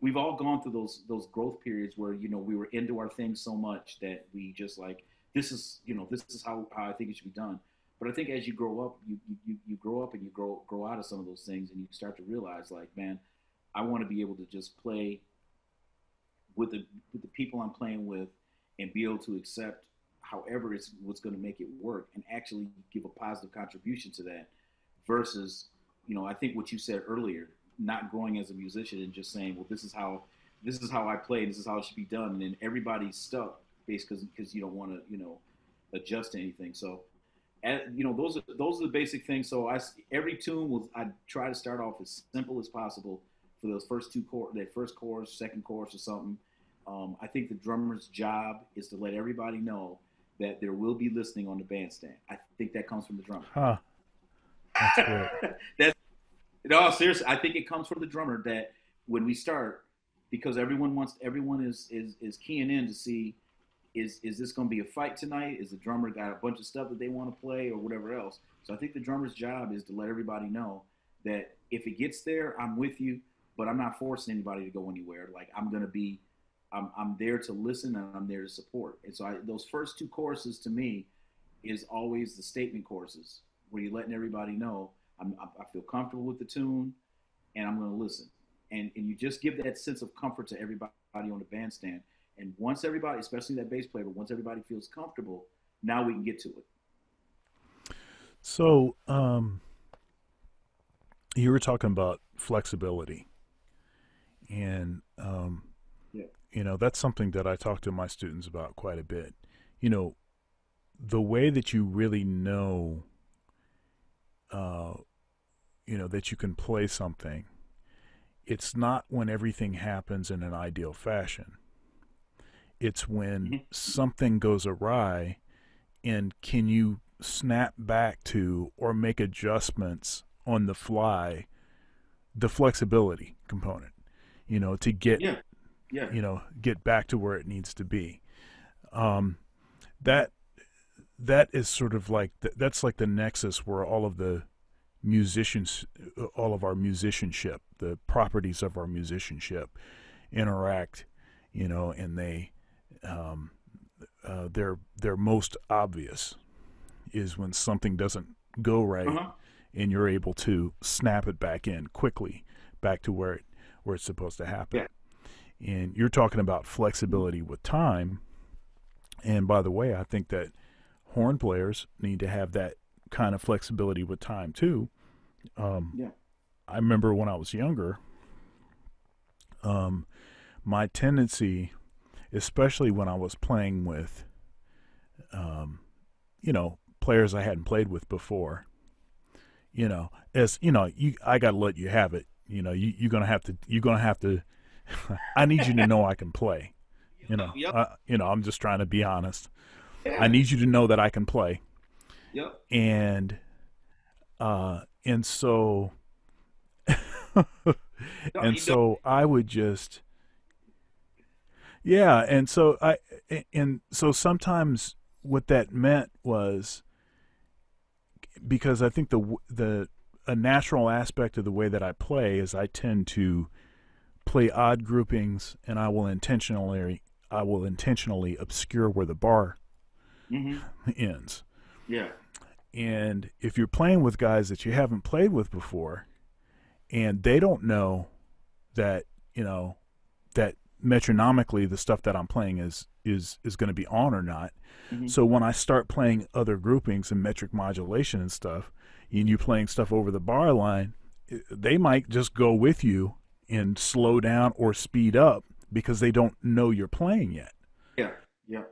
we've all gone through those growth periods where, we were into our thing so much that we just like, this is how I think it should be done. But I think as you grow up, you grow up and you grow out of some of those things and you start to realize like, man, I want to be able to just play with the people I'm playing with and be able to accept however it's what's going to make it work and actually give a positive contribution to that versus I think what you said earlier, not growing as a musician and just saying, well, this is how I play, this is how it should be done, and then everybody's stuck basically because you don't want to adjust to anything. So those are the basic things. So every tune I try to start off as simple as possible for those first two chords, that first chorus, second chorus, or something. I think the drummer's job is to let everybody know that there will be listening on the bandstand. I think that comes from the drummer. Huh. That's great. That's no, seriously. I think it comes from the drummer that when we start, because everyone is keying in to see is this going to be a fight tonight? Is the drummer got a bunch of stuff that they want to play or whatever else? So I think the drummer's job is to let everybody know that if it gets there, I'm with you, but I'm not forcing anybody to go anywhere. Like I'm there to listen and I'm there to support. And so those first two choruses to me is always the statement choruses where you're letting everybody know I feel comfortable with the tune and I'm going to listen. And you just give that sense of comfort to everybody on the bandstand. And once everybody, especially that bass player, but once everybody feels comfortable, now we can get to it. So, you were talking about flexibility, and Yeah. that's something that I talk to my students about quite a bit. You know, the way that you really know, uh, that you can play something, it's not when everything happens in an ideal fashion. It's when Hmm. something goes awry, and can you snap back to or make adjustments on the fly, the flexibility component, to get, Yeah, yeah. get back to where it needs to be. Um, that that is sort of like that's like the nexus where all of the musicians, all of our musicianship, the properties of our musicianship interact, and um, they're most obvious is when something doesn't go Uh right, huh. and you're able to snap it back in quickly, back to where it's supposed to happen. Yeah. And you're talking about flexibility with time. And by the way, I think that horn players need to have that kind of flexibility with time too. Um, Yeah. I remember when I was younger, um, my tendency, especially when I was playing with, players I hadn't played with before, as I got to let you have it. You're gonna have to. I need you to know I can play. Yep. I'm just trying to be honest. I Yeah. need you to know that I can play, Yep. and so No, and you know. so I would just, yeah, and so sometimes what that meant was, because I think the a natural aspect of the way that I play is I tend to play odd groupings, and I will intentionally obscure where the bar Hmm. ends. Yeah. And if you're playing with guys that you haven't played with before, and they don't know that, that metronomically the stuff that I'm playing is going to be on or not. Hmm. So when I start playing other groupings and metric modulation and stuff, and you playing stuff over the bar line, they might just go with you and slow down or speed up because they don't know you're playing yet. Yeah. Yeah.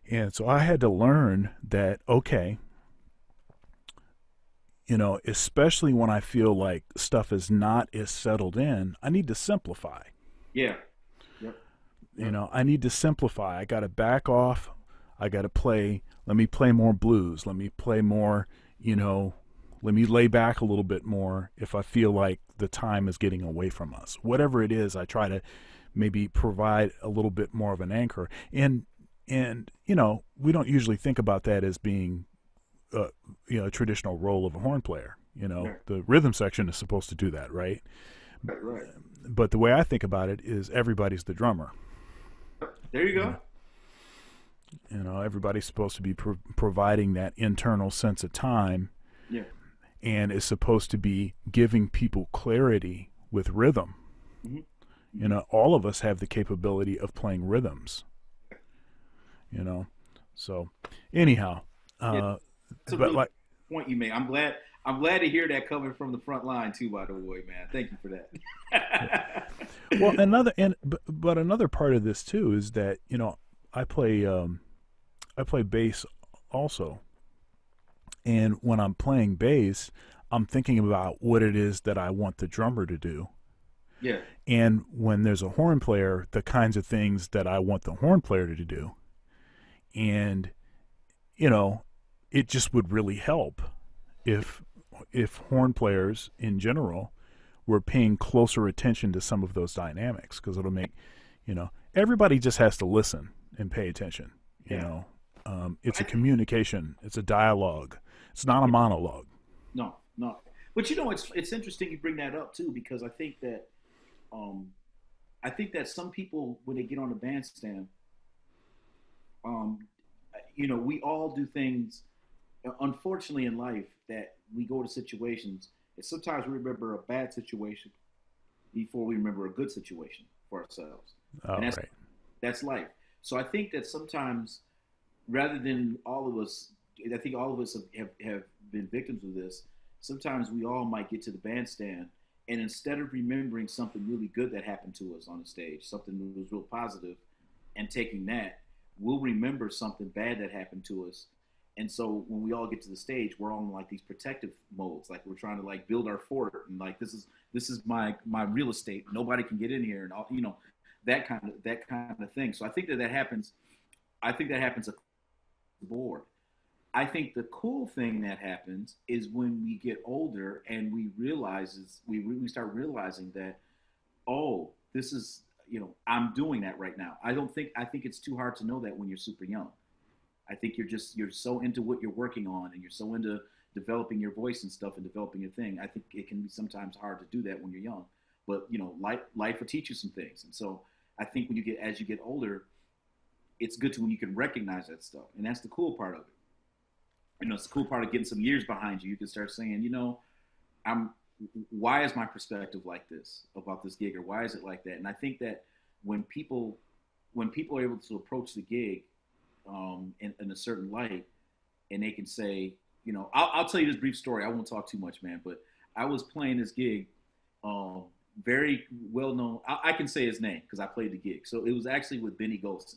And so I had to learn that, okay, especially when I feel like stuff is not as settled in, I need to simplify. Yeah. Yep. Yep. I need to simplify. I got to back off. I got to play. Let me play more blues. Let me play more, you know, let me lay back a little bit more if I feel like the time is getting away from us. Whatever it is, I try to maybe provide a little bit more of an anchor. And we don't usually think about that as being uh, a traditional role of a horn player. Yeah. The rhythm section is supposed to do that, right? Right. Right. But the way I think about it is everybody's the drummer. There you You go. know, everybody's supposed to be providing that internal sense of time, Yeah. and is supposed to be giving people clarity with rhythm. Hmm. Hmm. All of us have the capability of playing rhythms. You know, so anyhow, Yeah. uh, That's a but really like, good point you made. I'm glad. I'm glad to hear that coming from the front line too. By the way, man, thank you for yeah. that. Well, but another part of this too is that I play I play bass also, and when I'm playing bass, I'm thinking about what it is that I want the drummer to do. Yeah. And when there's a horn player, the kinds of things that I want the horn player to do. And, you know, it just would really help if horn players in general were paying closer attention to some of those dynamics, because it'll make, everybody just has to listen and pay attention. you Yeah. know But it's I a think communication, it's a dialogue, it's not a yeah, monologue. no, no. But it's interesting you bring that up too because um I think that some people when they get on the bandstand, um, we all do things. Unfortunately, in life, that we go to situations, and sometimes we remember a bad situation before we remember a good situation for ourselves, and Oh, that's right. that's life. So I think that sometimes, rather than all of us, I think all of us have been victims of this. Sometimes we all might get to the bandstand And instead of remembering something really good that happened to us on the stage, something that was real positive, and taking that, we'll remember something bad that happened to us. And so when we all get to the stage, we're all in like these protective modes, like we're trying to like build our fort, and like this is my real estate. Nobody can get in here, and all, that kind of thing. So I think that happens. I think that happens across the board. I think the cool thing that happens is when we get older and we start realizing that, oh, this is, I'm doing that right now. I think it's too hard to know that when you're super young. I think you're so into what you're working on, and you're so into developing your voice and stuff and developing your thing. I think it can be sometimes hard to do that when you're young, but life will teach you some things. And so I think as you get older, it's good to when you can recognize that stuff, and that's the cool part of it. It's the cool part of getting some years behind you. You can start saying, I'm why is my perspective like this about this gig, or why is it like that? And I think that when people are able to approach the gig in a certain light, and they can say, I'll tell you this brief story. I won't talk too much, man. But I was playing this gig, um, very well known. I can say his name because I played the gig. So it was actually with Benny Golson,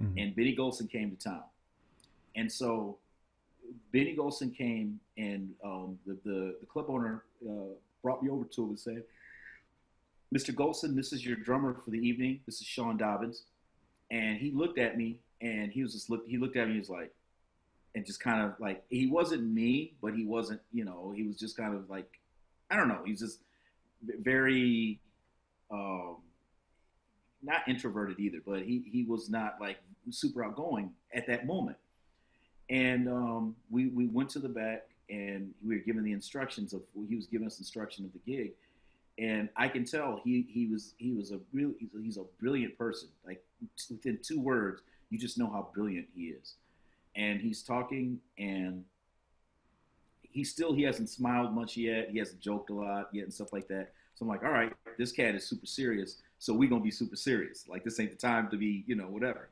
Mm-hmm. and Benny Golson came to town, and so Benny Golson came, and the club owner brought me over to him and said, "Mr. Golson, this is your drummer for the evening. This is Sean Dobbins." And he looked at me, and he looked at me, he was like, and just kind of like, he wasn't me, but he wasn't, he was just kind of like, I don't know, he's just very um, not introverted either, but he was not like super outgoing at that moment. And we went to the back, and we were given the instructions of he was giving us instruction of the gig, and I can tell he was he's a brilliant person. Like within 2 words, you just know how brilliant he is. And he's talking, and he hasn't smiled much yet. He hasn't joked a lot yet and stuff like that. So I'm like, all right, this cat is super serious. So we gonna be super serious. Like this ain't the time to be, whatever.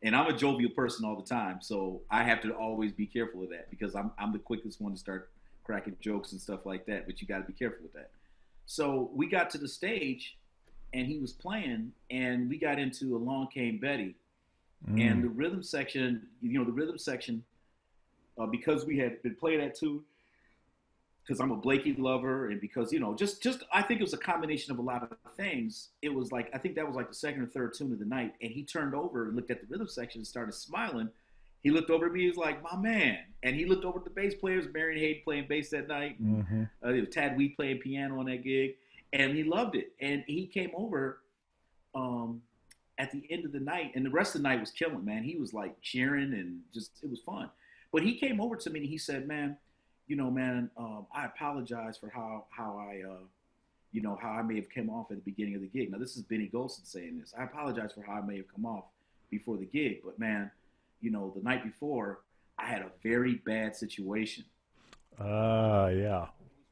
And I'm a jovial person all the time, so I have to always be careful of that because I'm the quickest one to start cracking jokes and stuff like that. But you got to be careful with that. So we got to the stage, and he was playing, and we got into Along Came Betty, and Mm. the rhythm section, because we had been playing that tune, because I'm a Blakey lover, and because just I think it was a combination of a lot of things. It was like I think that was like the second or third tune of the night, and he turned over and looked at the rhythm section and started smiling. He looked over at me, he was like, "My man," and he looked over at the bass players, Marion Hayden playing bass that night, and Mm-hmm. Tad Wheat playing piano on that gig, and he loved it. And he came over um, at the end of the night, and the rest of the night was killing, man. He was like cheering, and just it was fun. But he came over to me and he said, "Man, man, I apologize for how I may have come off at the beginning of the gig." Now this is Benny Golson saying this. "I apologize for how I may have come off before the gig, but man, the night before I had a very bad situation, Yeah.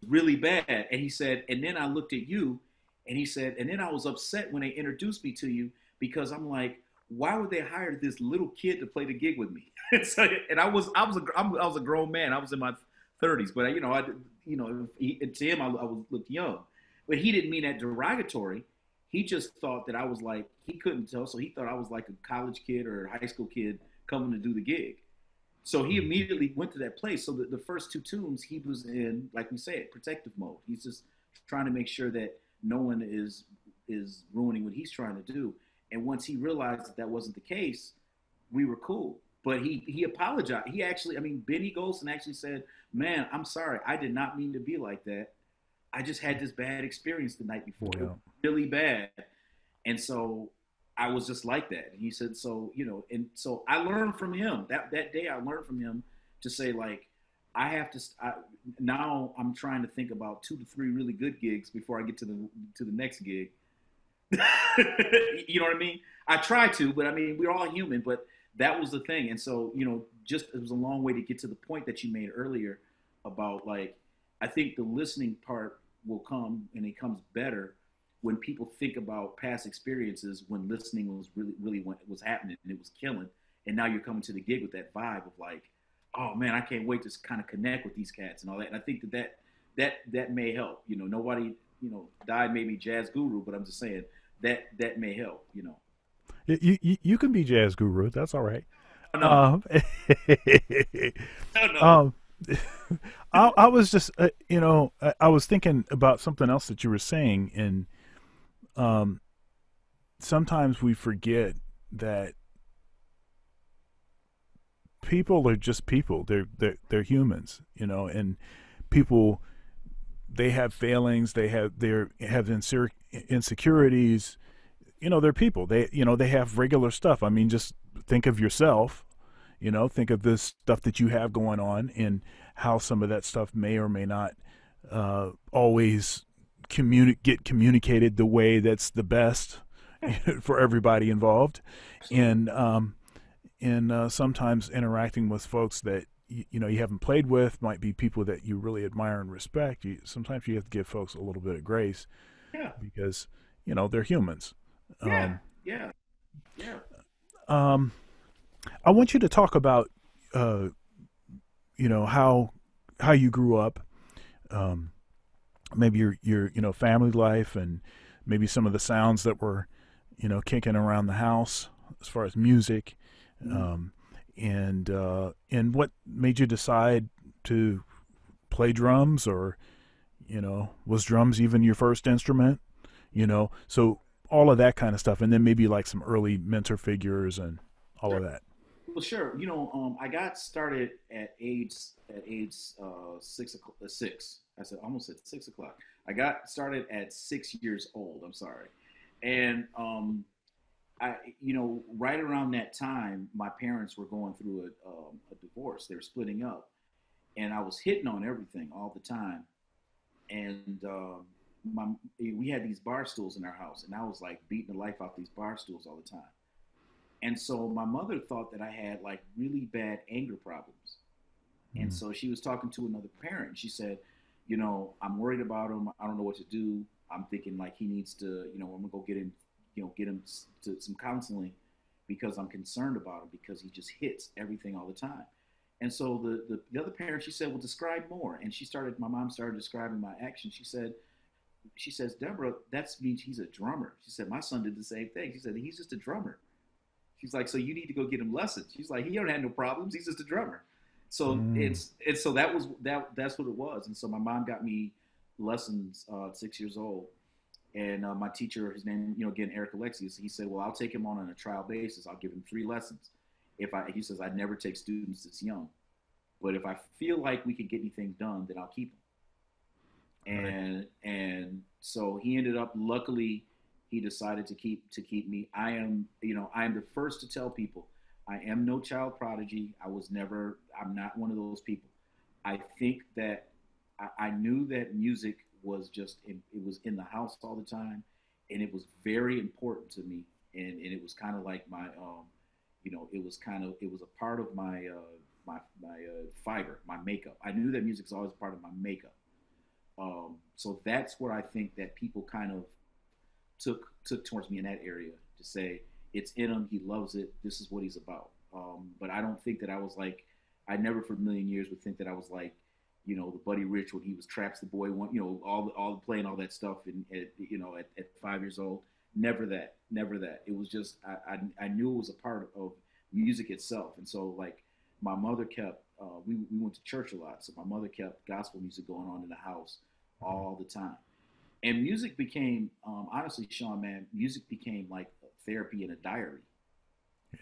really bad." And he said, "And then I looked at you," and he said, "And then I was upset when they introduced me to you because I'm like, why would they hire this little kid to play the gig with me?" So, and I was a grown man. I was in my 30s, but to him I was looked young, but he didn't mean that derogatory. He just thought that I was like he couldn't tell, so he thought I was like a college kid or a high school kid coming to do the gig. So he Mm-hmm. immediately went to that place. So the first 2 tunes, he was in, like we said, protective mode. He's just trying to make sure that no one is ruining what he's trying to do. And once he realized that wasn't the case, we were cool. But he apologized. He actually, I mean, Benny Golson actually said, "Man, I'm sorry. I did not mean to be like that. I just had this bad experience the night before. It was Yeah. really bad, and so I was just like that." And he said, "So and so I learned from him that day. I learned from him to say like, I have to. Now I'm trying to think about 2 to 3 really good gigs before I get to the next gig." You know what I mean? I try to, but I mean we're all human. But that was the thing, and so just it was a long way to get to the point that you made earlier about like I think the listening part will come and it comes better when people think about past experiences when listening was really what was happening and it was killing, and now you're coming to the gig with that vibe of like, oh man, I can't wait to kind of connect with these cats and all that. And I think that may help. Nobody. Dye made me jazz guru, but I'm just saying that may help. You can be jazz guru. That's all right. No, no, Um, no, no. um, I was just, I was thinking about something else that you were saying, and um, sometimes we forget that people are just people. They're humans, and people, they have failings. They have insecurities. They're people. They have regular stuff. I mean, just think of yourself. Think of this stuff that you have going on, and how some of that stuff may or may not always get communicated the way that's the best Yeah, for everybody involved, absolutely. and sometimes interacting with folks that you haven't played with might be people that you really admire and respect. Sometimes you have to give folks a little bit of grace Yeah, because they're humans. yeah, Um, yeah, yeah. um, I want you to talk about uh, how you grew up, um, maybe your family life, and maybe some of the sounds that were kicking around the house as far as music, Mhm. um, and what made you decide to play drums, or was drums even your first instrument? So all of that kind of stuff, and then maybe like some early mentor figures and all of Sure. that. Well, sure. I got started at age 6 o'clock. 6. I said almost at 6 o'clock. I got started at 6 years old. I'm sorry, and right around that time, my parents were going through a divorce. They were splitting up, and I was hitting on everything all the time. And my we had these bar stools in our house, and I was like beating the life out these bar stools all the time. And so my mother thought that I had like really bad anger problems. And Mm. so she was talking to another parent. She said, I'm worried about him. I don't know what to do. I'm thinking like he needs to, I'm gonna go get him to some counseling because I'm concerned about him because he just hits everything all the time. And so the other parent, she said, well, describe more. And my mom started describing my actions. She says, Deborah, that means he's a drummer. She said, my son did the same thing. She said, he's just a drummer. She's like, so you need to go get him lessons. She's like, he don't have no problems. He's just a drummer. So Mm. it's so that was that's what it was. And so my mom got me lessons at 6 years old. And my teacher, his name, again, Eric Alexius, he said, well, I'll take him on a trial basis. I'll give him 3 lessons. He says, I never take students this young, but if I feel like we can get anything done, then I'll keep him. Right. And so he ended up, luckily he decided to keep me. I am the first to tell people I am no child prodigy. I'm not one of those people. I think that I knew that music was it was in the house all the time, and it was very important to me. And it was kind of like it was a part of my fiber, my makeup. I knew that music's always part of my makeup. So that's where I think that people kind of took towards me in that area to say it's in him. He loves it. This is what he's about. But I don't think that I was like, I never for a million years would think that I was like, the Buddy Rich when he was Traps the Boy one, all playing all that stuff at 5 years old. Never that, never that. It was just I knew it was a part of music itself, and so like my mother kept we went to church a lot, so my mother kept gospel music going on in the house all the time. And music became, honestly, Sean, man, music became like therapy in a diary.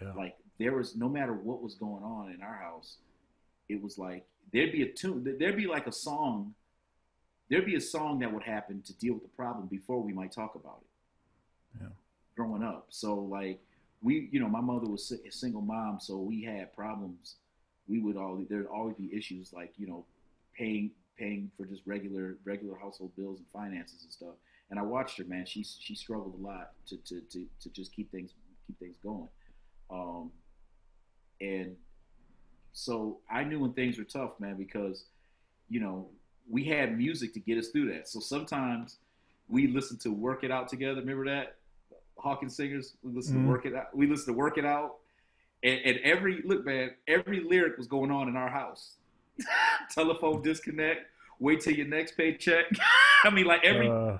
Yeah. Like there was, no matter what was going on in our house, it was like there'd be a tune, there'd be like a song, there'd be a song that would happen to deal with the problem before we might talk about it Yeah. growing up. So like my mother was a single mom, so we had problems. There'd always be issues like paying for just regular household bills and finances and stuff. And I watched her, man. She struggled a lot to just keep things going. Um, and so I knew when things were tough, man, because you know we had music to get us through that. So sometimes we listened to "Work It Out" together. Remember that Hawkins singers? We listened to Mm. "Work It Out." We listened to "Work It Out," and every look, man, every lyric was going on in our house. Telephone disconnect. Wait till your next paycheck. I mean, like Uh,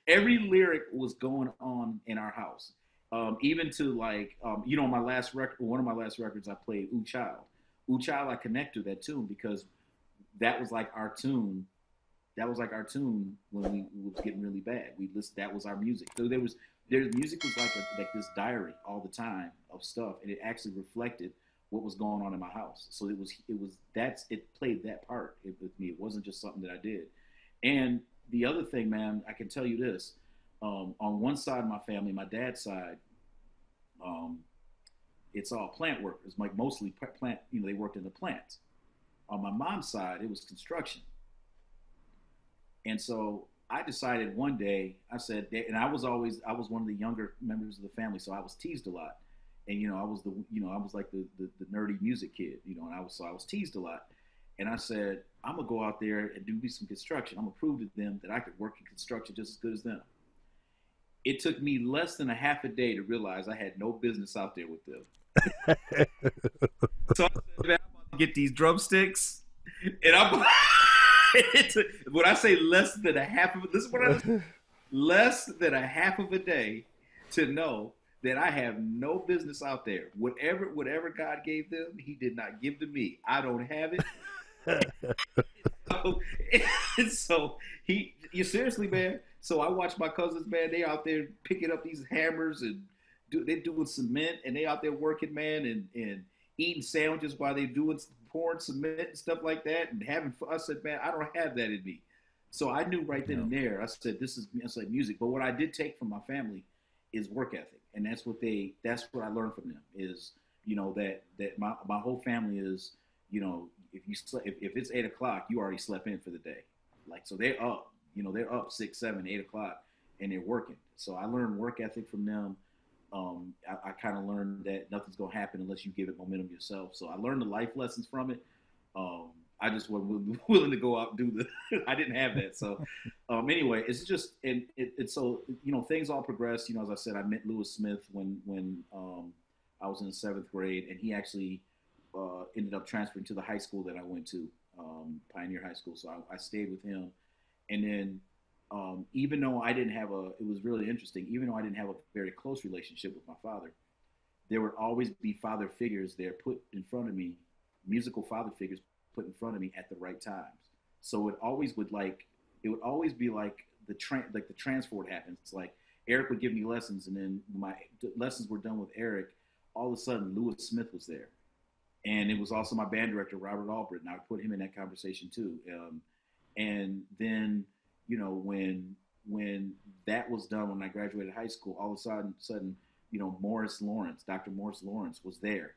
every lyric was going on in our house. Even to like, my last record, one of my last records, I played "Ooh Child." "Ooh Child," I connect to that tune because that was like our tune. That was like our tune when we was getting really bad. We listened. That was our music. So there music was like this diary all the time of stuff, and it actually reflected what was going on in my house. So it played that part with me. It wasn't just something that I did. And the other thing, man, I can tell you this: on one side of my family, my dad's side, um, it's all plant workers, like mostly plant. They worked in the plants. On my mom's side, it was construction. And so I decided one day, I said, and I was one of the younger members of the family, so I was teased a lot. And I was like the nerdy music kid, and I was teased a lot. And I said, I'm gonna go out there and do me some construction. I'm gonna prove to them that I could work in construction just as good as them. It took me less than a half a day to realize I had no business out there with them. So I said, man, I'm about to get these drumsticks, and I'm when I say less than a half of it, this is what I just less than a half of a day to know that I have no business out there. Whatever God gave them, He did not give to me. I don't have it. So, and so you seriously, man. So I watch my cousins, man. They out there picking up these hammers and they doing cement, and they out there working, man, and eating sandwiches while they doing pouring cement and stuff like that, and having fun. I said, man, I don't have that in me. So I knew right then yeah, and there. I said, it's like music. But what I did take from my family is work ethic, and that's what I learned from them. Is that my whole family is if it's 8 o'clock, you already slept in for the day. Like so, they're up 6, 7, 8 o'clock, and they're working. So I learned work ethic from them. I kind of learned that nothing's gonna happen unless you give it momentum yourself. So I learned the life lessons from it. I just wasn't willing to go out and do the. I didn't have that. So anyway, it's just it's so things all progressed. As I said, I met Lewis Smith when I was in the seventh grade, and he actually ended up transferring to the high school that I went to, Pioneer High School. So I stayed with him, and then even though I didn't have it was really interesting. Even though I didn't have a very close relationship with my father, there would always be father figures there put in front of me, musical father figures put in front of me at the right times. So it would always be like the transport happens. It's like Eric would give me lessons, and then my lessons were done with Eric. All of a sudden, Lewis Smith was there, and it was also my band director Robert Albert, and I would put him in that conversation too. And then when that was done, when I graduated high school, all of a sudden, Morris Lawrence, Dr. Morris Lawrence, was there,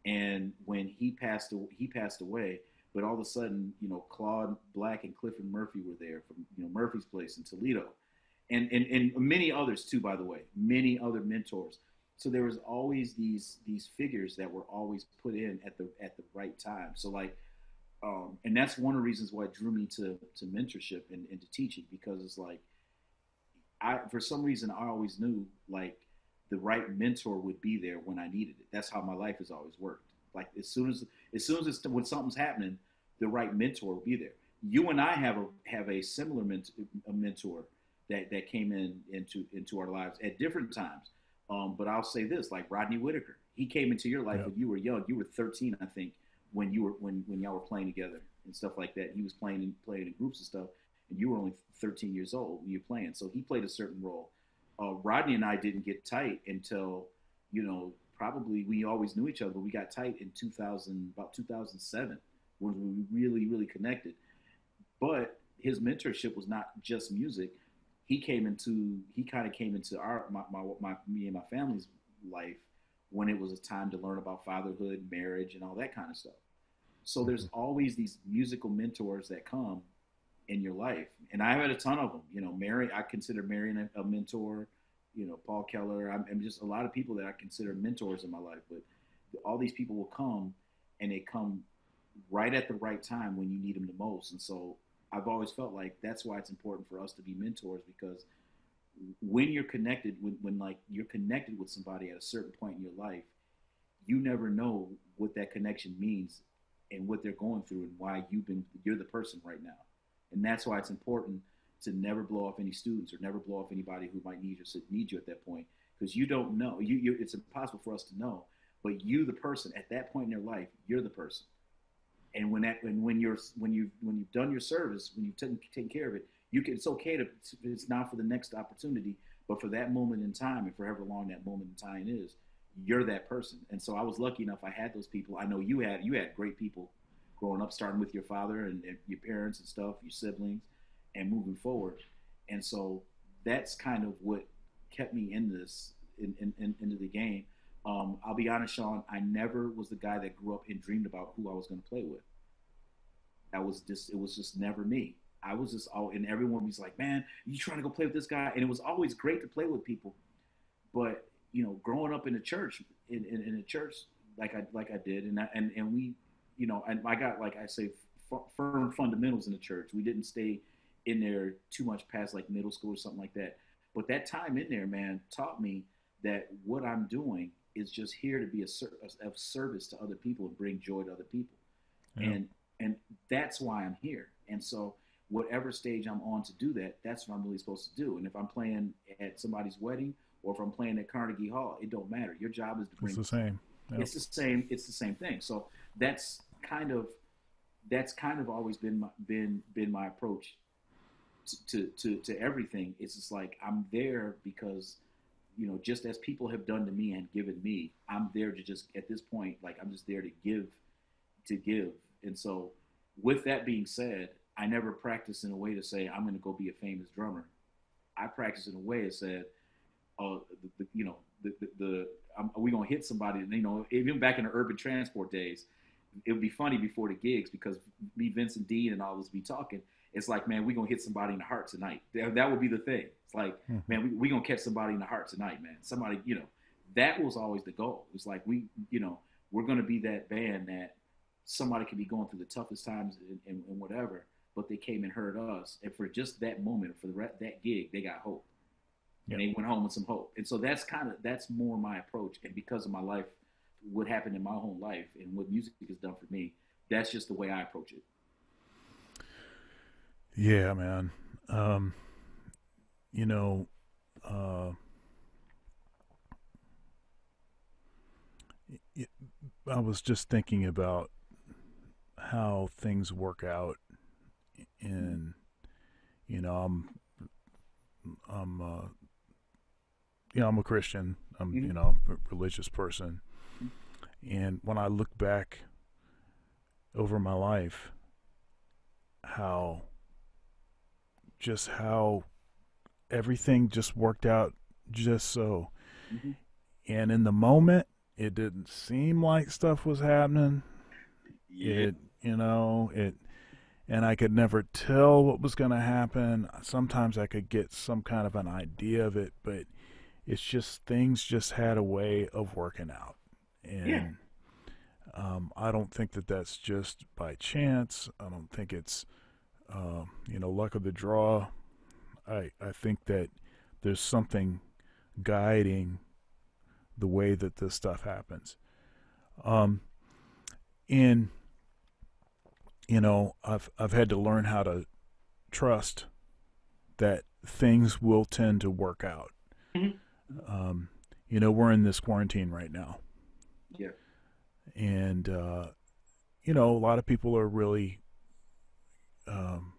and when he passed away. But all of a sudden, Claude Black and Clifford Murphy were there from Murphy's Place in Toledo, and many others too. By the way, many other mentors. So there was always these figures that were always put in at the right time. So like and that's one of the reasons why it drew me to mentorship and to teaching, because it's like I for some reason I always knew like the right mentor would be there when I needed it. That's how my life has always worked. Like as soon as when something's happening, the right mentor will be there. You and I have a similar a mentor that came into our lives at different times. But I'll say this, like Rodney Whitaker, he came into your life yeah, when you were young. You were 13, I think, when y'all were playing together and stuff like that. He was playing in groups and stuff, and you were only 13 years old when you were playing. So he played a certain role. Rodney and I didn't get tight until probably we always knew each other, but we got tight in 2007 when we really really connected. But his mentorship was not just music. He kind of came into my me and my family's life when it was a time to learn about fatherhood, marriage, and all that kind of stuff. So there's always these musical mentors that come in your life, and I've had a ton of them. Mary, I consider Mary a mentor. Paul Keller. I'm just a lot of people that I consider mentors in my life. But all these people will come, and they come right at the right time when you need them the most. And so I've always felt like that's why it's important for us to be mentors, because when you're connected, when like you're connected with somebody at a certain point in your life, you never know what that connection means and what they're going through and why you're the person right now. And that's why it's important to never blow off any students or never blow off anybody who might need you at that point, because you don't know. It's impossible for us to know. But you, the person, at that point in their life, you're the person. And when you've done your service, when you've taken care of it, it's okay to, it's not for the next opportunity, but for that moment in time, and for however long that moment in time is, you're that person. And so I was lucky enough. I had those people. I know you had great people growing up, starting with your father and your parents and stuff, your siblings, and moving forward. And so that's kind of what kept me in this into the game. I'll be honest, Sean. I never was the guy that grew up and dreamed about who I was going to play with. It was just never me. I was just all, and everyone was like, "Man, you trying to go play with this guy?" And it was always great to play with people, but growing up in the church, in the church, like I did, and we, and I got, like I say, firm fundamentals in the church. We didn't stay in there too much past like middle school or something like that. But that time in there, man, taught me that what I'm doing is just here to be of service to other people and bring joy to other people, Yeah. and that's why I'm here. And so whatever stage I'm on to do that, that's what I'm really supposed to do. And if I'm playing at somebody's wedding or if I'm playing at Carnegie Hall, it don't matter. Your job is to It's bring. the same. Yep. It's the same thing. So that's kind of always been my approach to everything. It's just like I'm there because just as people have done to me and given me, I'm there to just, at this point, like, I'm just there to give. And so, with that being said, I never practice in a way to say I'm going to go be a famous drummer. I practice in a way that said, oh, we gonna hit somebody. Even back in the urban transport days, it would be funny before the gigs, because me, Vincent Dean, and all of us be talking. It's like, man, we gonna hit somebody in the heart tonight. That would be the thing. It's like, Mm-hmm. man, we gonna catch somebody in the heart tonight, man. Somebody, that was always the goal. It's like we're gonna be that band that somebody could be going through the toughest times and whatever, but they came and heard us, and for just that moment, for that gig, they got hope, and Yep. they went home with some hope. And so that's more my approach. And because of my life, what happened in my whole life, and what music has done for me, that's just the way I approach it. Yeah, man. Um, you know, uh, I was just thinking about how things work out, and you know, I'm, I'm a Christian. I'm, Mm-hmm. a religious person, and when I look back over my life, how how everything just worked out just so. Mm-hmm. And in the moment, it didn't seem like stuff was happening. Yeah. It, and I could never tell what was going to happen. Sometimes I could get some kind of an idea of it, but it's just things just had a way of working out. Yeah. And I don't think that that's just by chance. I don't think it's, luck of the draw. I think that there's something guiding the way that this stuff happens. Um, and I've had to learn how to trust that things will tend to work out. Mm-hmm. We're in this quarantine right now, Yeah. and a lot of people are really, um,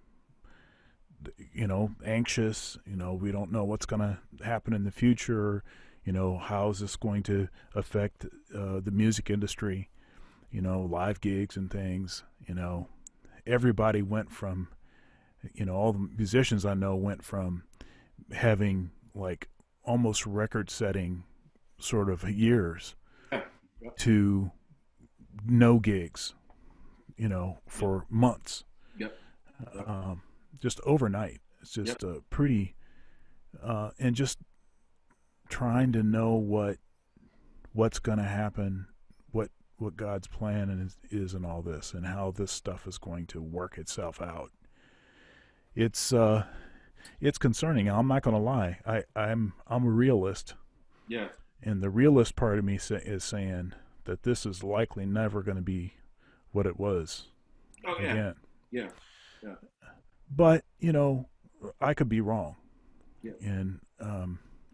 anxious. We don't know what's going to happen in the future. How is this going to affect the music industry? Live gigs and things. Everybody went from, all the musicians I know went from having like almost record-setting sort of years Yeah. Yep. to no gigs, Yep. for months, Yep. Yep. um, just overnight. It's Yep. just pretty, and just trying to know what's going to happen, what God's plan is in all this, and how this stuff is going to work itself out. It's it's concerning. I'm not going to lie. I'm a realist, Yeah. and the realist part of me is saying that this is likely never going to be what it was Oh yeah. again. Yeah. Yeah. But I could be wrong, Yeah. and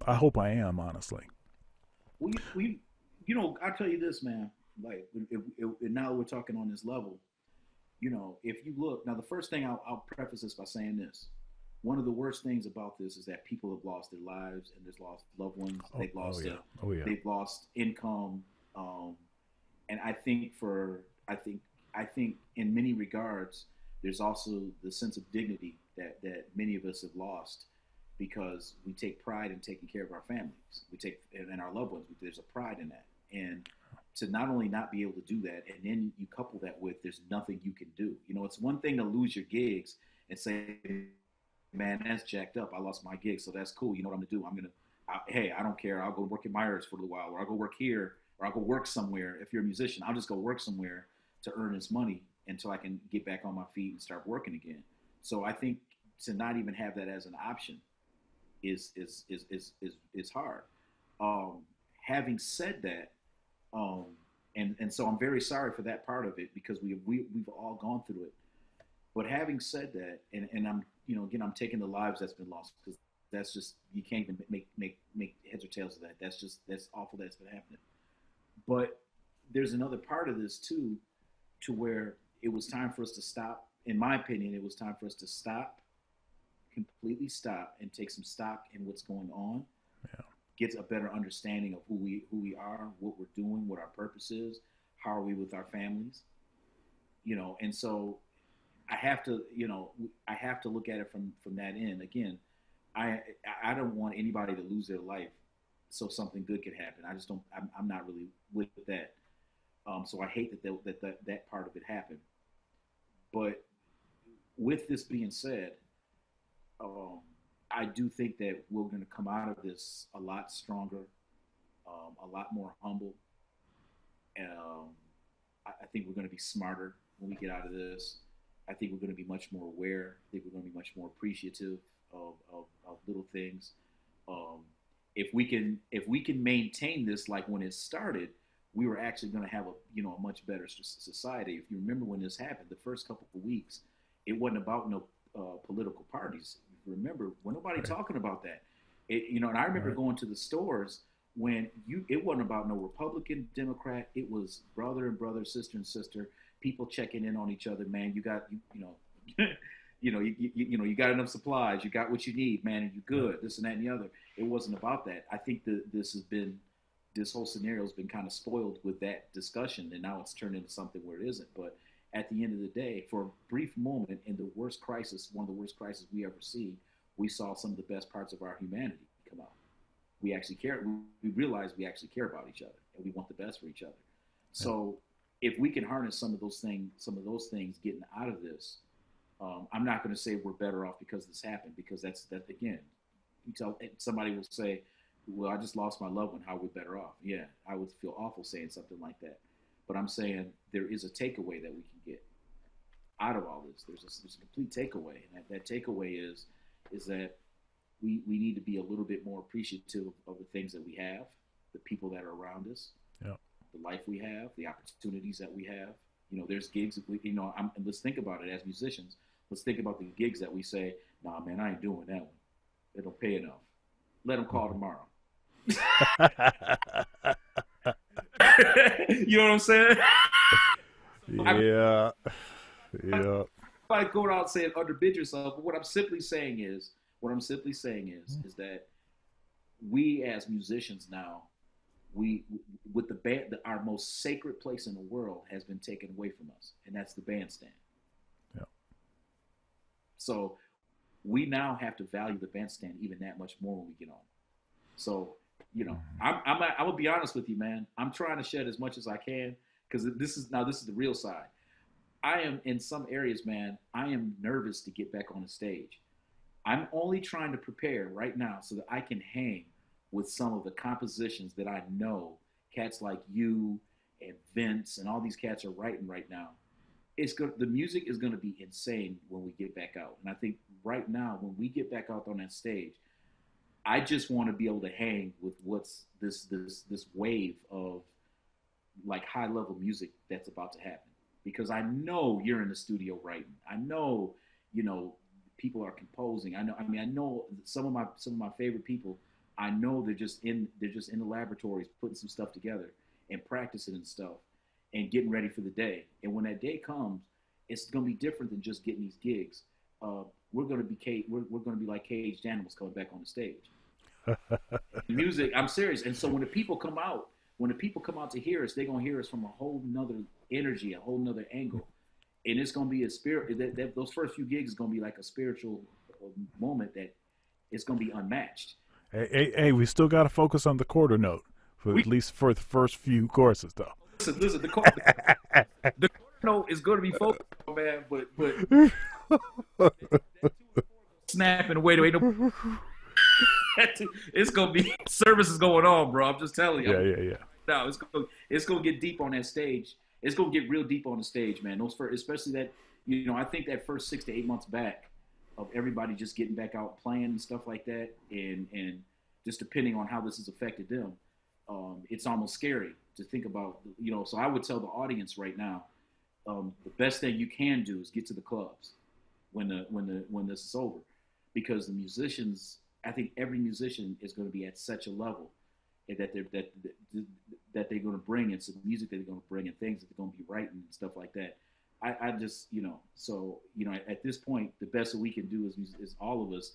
I hope I am, honestly. I tell you this, man. Like, now we're talking on this level. If you look now, the first thing I'll preface this by saying this: one of the worst things about this is that people have lost their lives and they've lost loved ones. Oh, oh yeah, oh yeah, They've lost income, um, and I think in many regards, there's also the sense of dignity that many of us have lost because we take pride in taking care of our families. We take and our loved ones. There's a pride in that, and to not only not be able to do that, and then you couple that with there's nothing you can do. It's one thing to lose your gigs and say, "Man, that's jacked up. I lost my gig, so that's cool. You know what I'm gonna do? Hey, I don't care. I'll go work at Myers for a little while, or I'll go work here, or I'll go work somewhere. If you're a musician, I'll just go work somewhere to earn this money until I can get back on my feet and start working again." So I think to not even have that as an option is hard. Um, Having said that, um, and so I'm very sorry for that part of it because we've all gone through it. But having said that, and I'm again I'm taking the lives that's been lost because that's just you can't even make heads or tails of that. That's awful that's been happening. But there's another part of this too, to where it was time for us to stop. In my opinion, it was time for us to stop, completely stop, and take some stock in what's going on, yeah. get a better understanding of who we are, what we're doing, what our purpose is, how are we with our families, and so I have to look at it from that end. Again, I I don't want anybody to lose their life so something good could happen. I just don't. I'm not really with that. So I hate that part of it happened. But with this being said, um, I do think that we're going to come out of this a lot stronger, a lot more humble. Um, I think we're going to be smarter when we get out of this. I think we're going to be much more aware. I think we're going to be much more appreciative of little things. Um, if we can maintain this like when it started, we were actually going to have a much better society. If you remember when this happened, the first couple of weeks, it wasn't about no political parties. If you remember, when nobody Right, talking about that. And I remember right. going to the stores when it wasn't about no Republican, Democrat. It was brother and brother, sister and sister, people checking in on each other. Man, you got you got enough supplies. You got what you need, man, and you Yep. good. This and that and the other. It wasn't about that. I think that this whole scenario has been kind of spoiled with that discussion, and now it's turned into something where it isn't. But at the end of the day, for a brief moment in the worst crisis, one of the worst crises we ever seen, we saw some of the best parts of our humanity come out. We actually care. We realize we actually care about each other, and we want the best for each other. Yep. So if we can harness some of those things getting out of this, I'm not going to say we're better off because this happened, because that again, somebody will say, "Well, I just lost my loved one. How are we better off?" Yeah, I would feel awful saying something like that, but I'm saying there is a takeaway that we can get out of all this. There's a complete takeaway, and that takeaway is that we need to be a little bit more appreciative of the things that we have, the people that are around us, Yep. the life we have, the opportunities that we have. There's gigs that and let's think about it as musicians. Let's think about the gigs that we say, "Nah, man, I ain't doing that one. They don't pay enough. Let them call Mhm. tomorrow." You know what I'm saying? I'm Yeah. Yeah. not going out saying underbid yourself, but what I'm simply saying is that we as musicians now, we with the band, our most sacred place in the world has been taken away from us, and that's the bandstand. Yep. So we now have to value the bandstand even that much more when we get on. So, Mhm. I'm gonna be honest with you, man. I'm trying to shed as much as I can because this is the real side. I am in some areas, man. I am nervous to get back on the stage. I'm only trying to prepare right now so that I can hang with some of the compositions that I know cats like you and Vince and all these cats are writing right now. The music is going to be insane when we get back out. And I think right now, when we get back out on that stage, I just want to be able to hang with what's this wave of like high level music that's about to happen, because I know you're in the studio writing. I know, you know, people are composing. I know. I mean, I know some of my favorite people. I know they're just in the laboratories putting some stuff together and practicing and stuff and getting ready for the day. And when that day comes, it's gonna be different than just getting these gigs. Uh, we're gonna be like caged animals coming back on the stage. Music, I'm serious. And so when the people come out to hear us, they're gonna hear us from a whole nother energy, a whole nother angle, and it's gonna be a spirit. Those first few gigs is gonna be like a spiritual moment that it's gonna be unmatched. Hey, we still got to focus on the quarter note for We at least for the first few courses, though. listen. The note is gonna be focused, on, man. But snapping away, there ain't no. It's gonna be services going on, bro. I'm just telling you. Yeah, yeah, yeah. No, it's gonna get deep on that stage. It's gonna get real deep on the stage, man. Those first, especially that, I think that first 6 to 8 months back of everybody just getting back out playing and stuff like that, and just depending on how this has affected them, it's almost scary to think about. So I would tell the audience right now, the best thing you can do is get to the clubs when this is over, because the musicians, I think every musician is going to be at such a level that they're going to bring in some music that they're going to bring in things that they're going to be writing and stuff like that. I just so at this point the best that we can do is all of us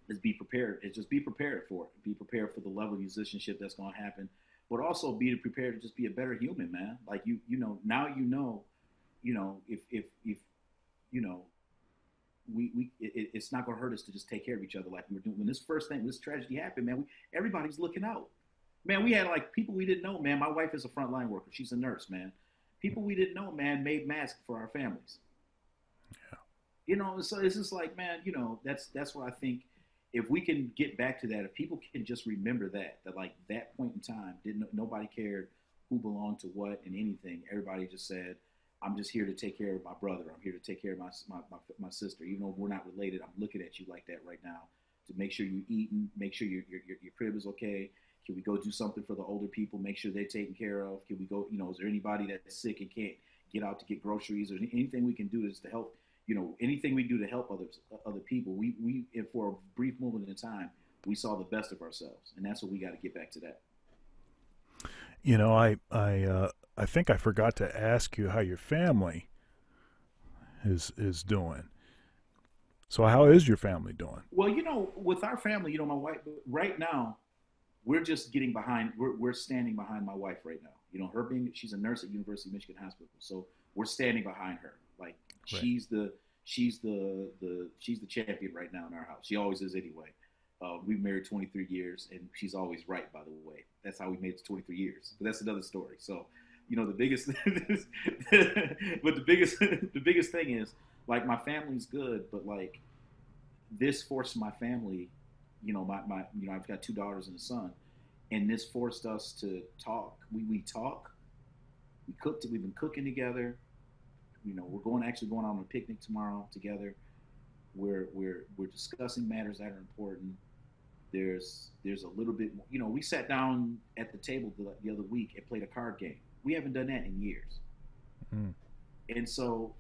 is be prepared. Is just be prepared for it. Be prepared for the level of musicianship that's going to happen, but also be prepared to just be a better human, man. Like now if you know it's not going to hurt us to just take care of each other like we were doing when this tragedy happened, man. Everybody's looking out, man. We had like people we didn't know, man. My wife is a frontline worker. She's a nurse, man. People we didn't know, man, made masks for our families. So it's just like, man, that's what I think. If we can get back to that, if people can just remember that like that point in time, didn't nobody cared who belonged to what and anything. Everybody just said, I'm just here to take care of my brother. I'm here to take care of my sister. Even though we're not related, I'm looking at you like that right now to make sure you're eating, make sure your crib is okay. Can we go do something for the older people? Make sure they're taken care of. Can we go, is there anybody that's sick and can't get out to get groceries, or anything we can do is to help, anything we do to help other people. And for a brief moment in time, we saw the best of ourselves. And that's what we got to get back to that. I think I forgot to ask you how your family is doing. So how is your family doing? Well, with our family, my wife right now, we're just getting behind. We're standing behind my wife right now. She's a nurse at University of Michigan Hospital, so we're standing behind her. Like Right. she's the champion right now in our house. She always is anyway. We've married 23 years, and she's always right. By the way, that's how we made it to 23 years. But that's another story. So, the biggest, but the biggest thing is like my family's good, but like this forced my family. I've got two daughters and a son, and this forced us to talk. We talk. We cooked. We've been cooking together. We're actually going on a picnic tomorrow together. We're discussing matters that are important. There's a little bit more. We sat down at the table the other week and played a card game. We haven't done that in years. Mm. And so,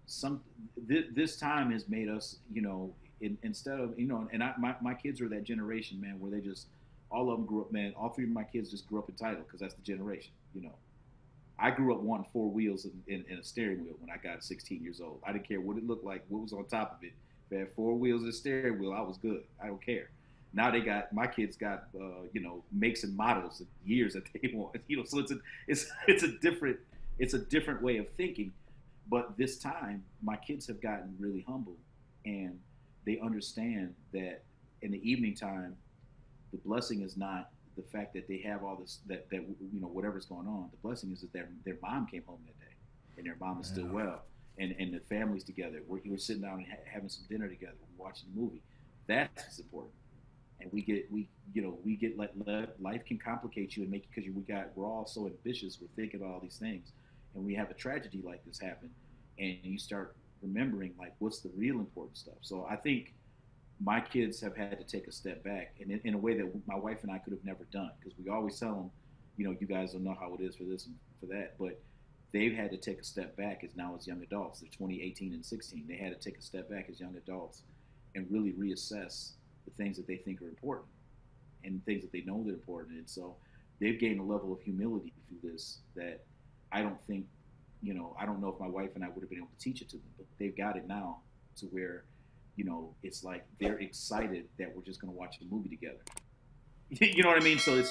some this time has made us, instead of, and my kids are that generation, man, where they just all of them grew up, man. All three of my kids just grew up entitled because that's the generation. I grew up wanting four wheels and a steering wheel when I got 16 years old. I didn't care what it looked like, what was on top of it. If it had four wheels and a steering wheel, I was good. I don't care. Now my kids got, makes and models and years that they want. So it's a different way of thinking. But this time, my kids have gotten really humble, and they understand that in the evening time, the blessing is not the fact that they have all this that whatever's going on. The blessing is that their mom came home that day, and their mom is still Yeah. well, and the family's together. We're sitting down and having some dinner together, watching a movie. That's important. And we get life can complicate you and make you, because we're all so ambitious. We're thinking about all these things, and we have a tragedy like this happen, and you start remembering like what's the real important stuff. So I think my kids have had to take a step back, and in a way that my wife and I could have never done, because we always tell them, you guys don't know how it is for this and for that. But they've had to take a step back as now as young adults. They're 20, 18, and 16. They had to take a step back as young adults and really reassess the things that they think are important and things that they know they're important. And so they've gained a level of humility through this that I don't think, I don't know if my wife and I would have been able to teach it to them, but they've got it now to where, it's like they're excited that we're just going to watch the movie together. You know what I mean? So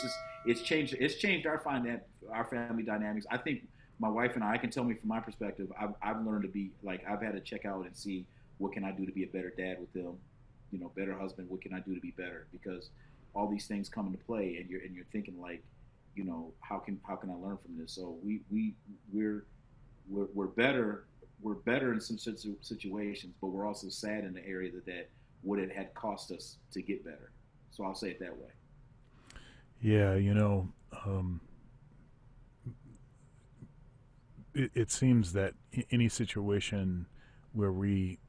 it's changed our family dynamics. I think my wife and I can tell me from my perspective, I've learned to be like, I've had to check out and see what can I do to be a better dad with them, better husband. What can I do to be better? Because all these things come into play, and you're thinking like, how can I learn from this? So we're better. We're better in some situations, but we're also sad in the area that what it had cost us to get better. So I'll say it that way. Yeah, it seems that any situation where we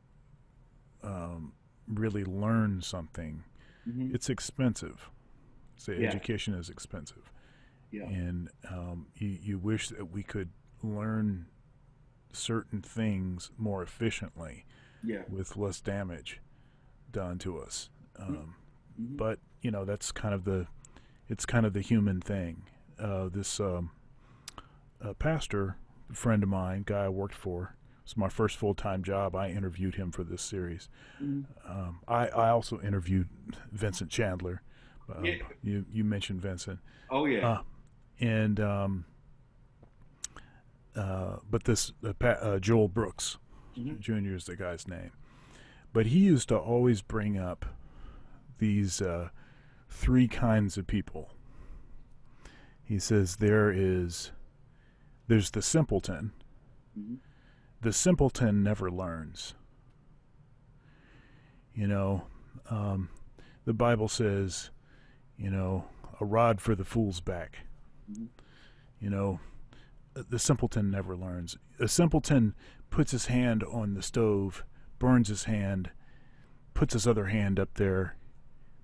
really learn something, Mm-hmm. it's expensive. Say Yeah, education is expensive, yeah, and you wish that we could learn certain things more efficiently yeah. with less damage done to us. Mm-hmm. But that's kind of the human thing. This pastor friend of mine, guy I worked for, was my first full time job. I interviewed him for this series. Mm-hmm. I also interviewed Vincent Chandler. Yeah. You mentioned Vincent, Oh yeah. uh, and but this Joel Brooks Mm-hmm. Jr. is the guy's name. But he used to always bring up these three kinds of people. He says there's the simpleton. Mm-hmm. The simpleton never learns. You know, um, the Bible says, a rod for the fool's back. Mm-hmm. You know, the simpleton never learns. A simpleton puts his hand on the stove, burns his hand, puts his other hand up there,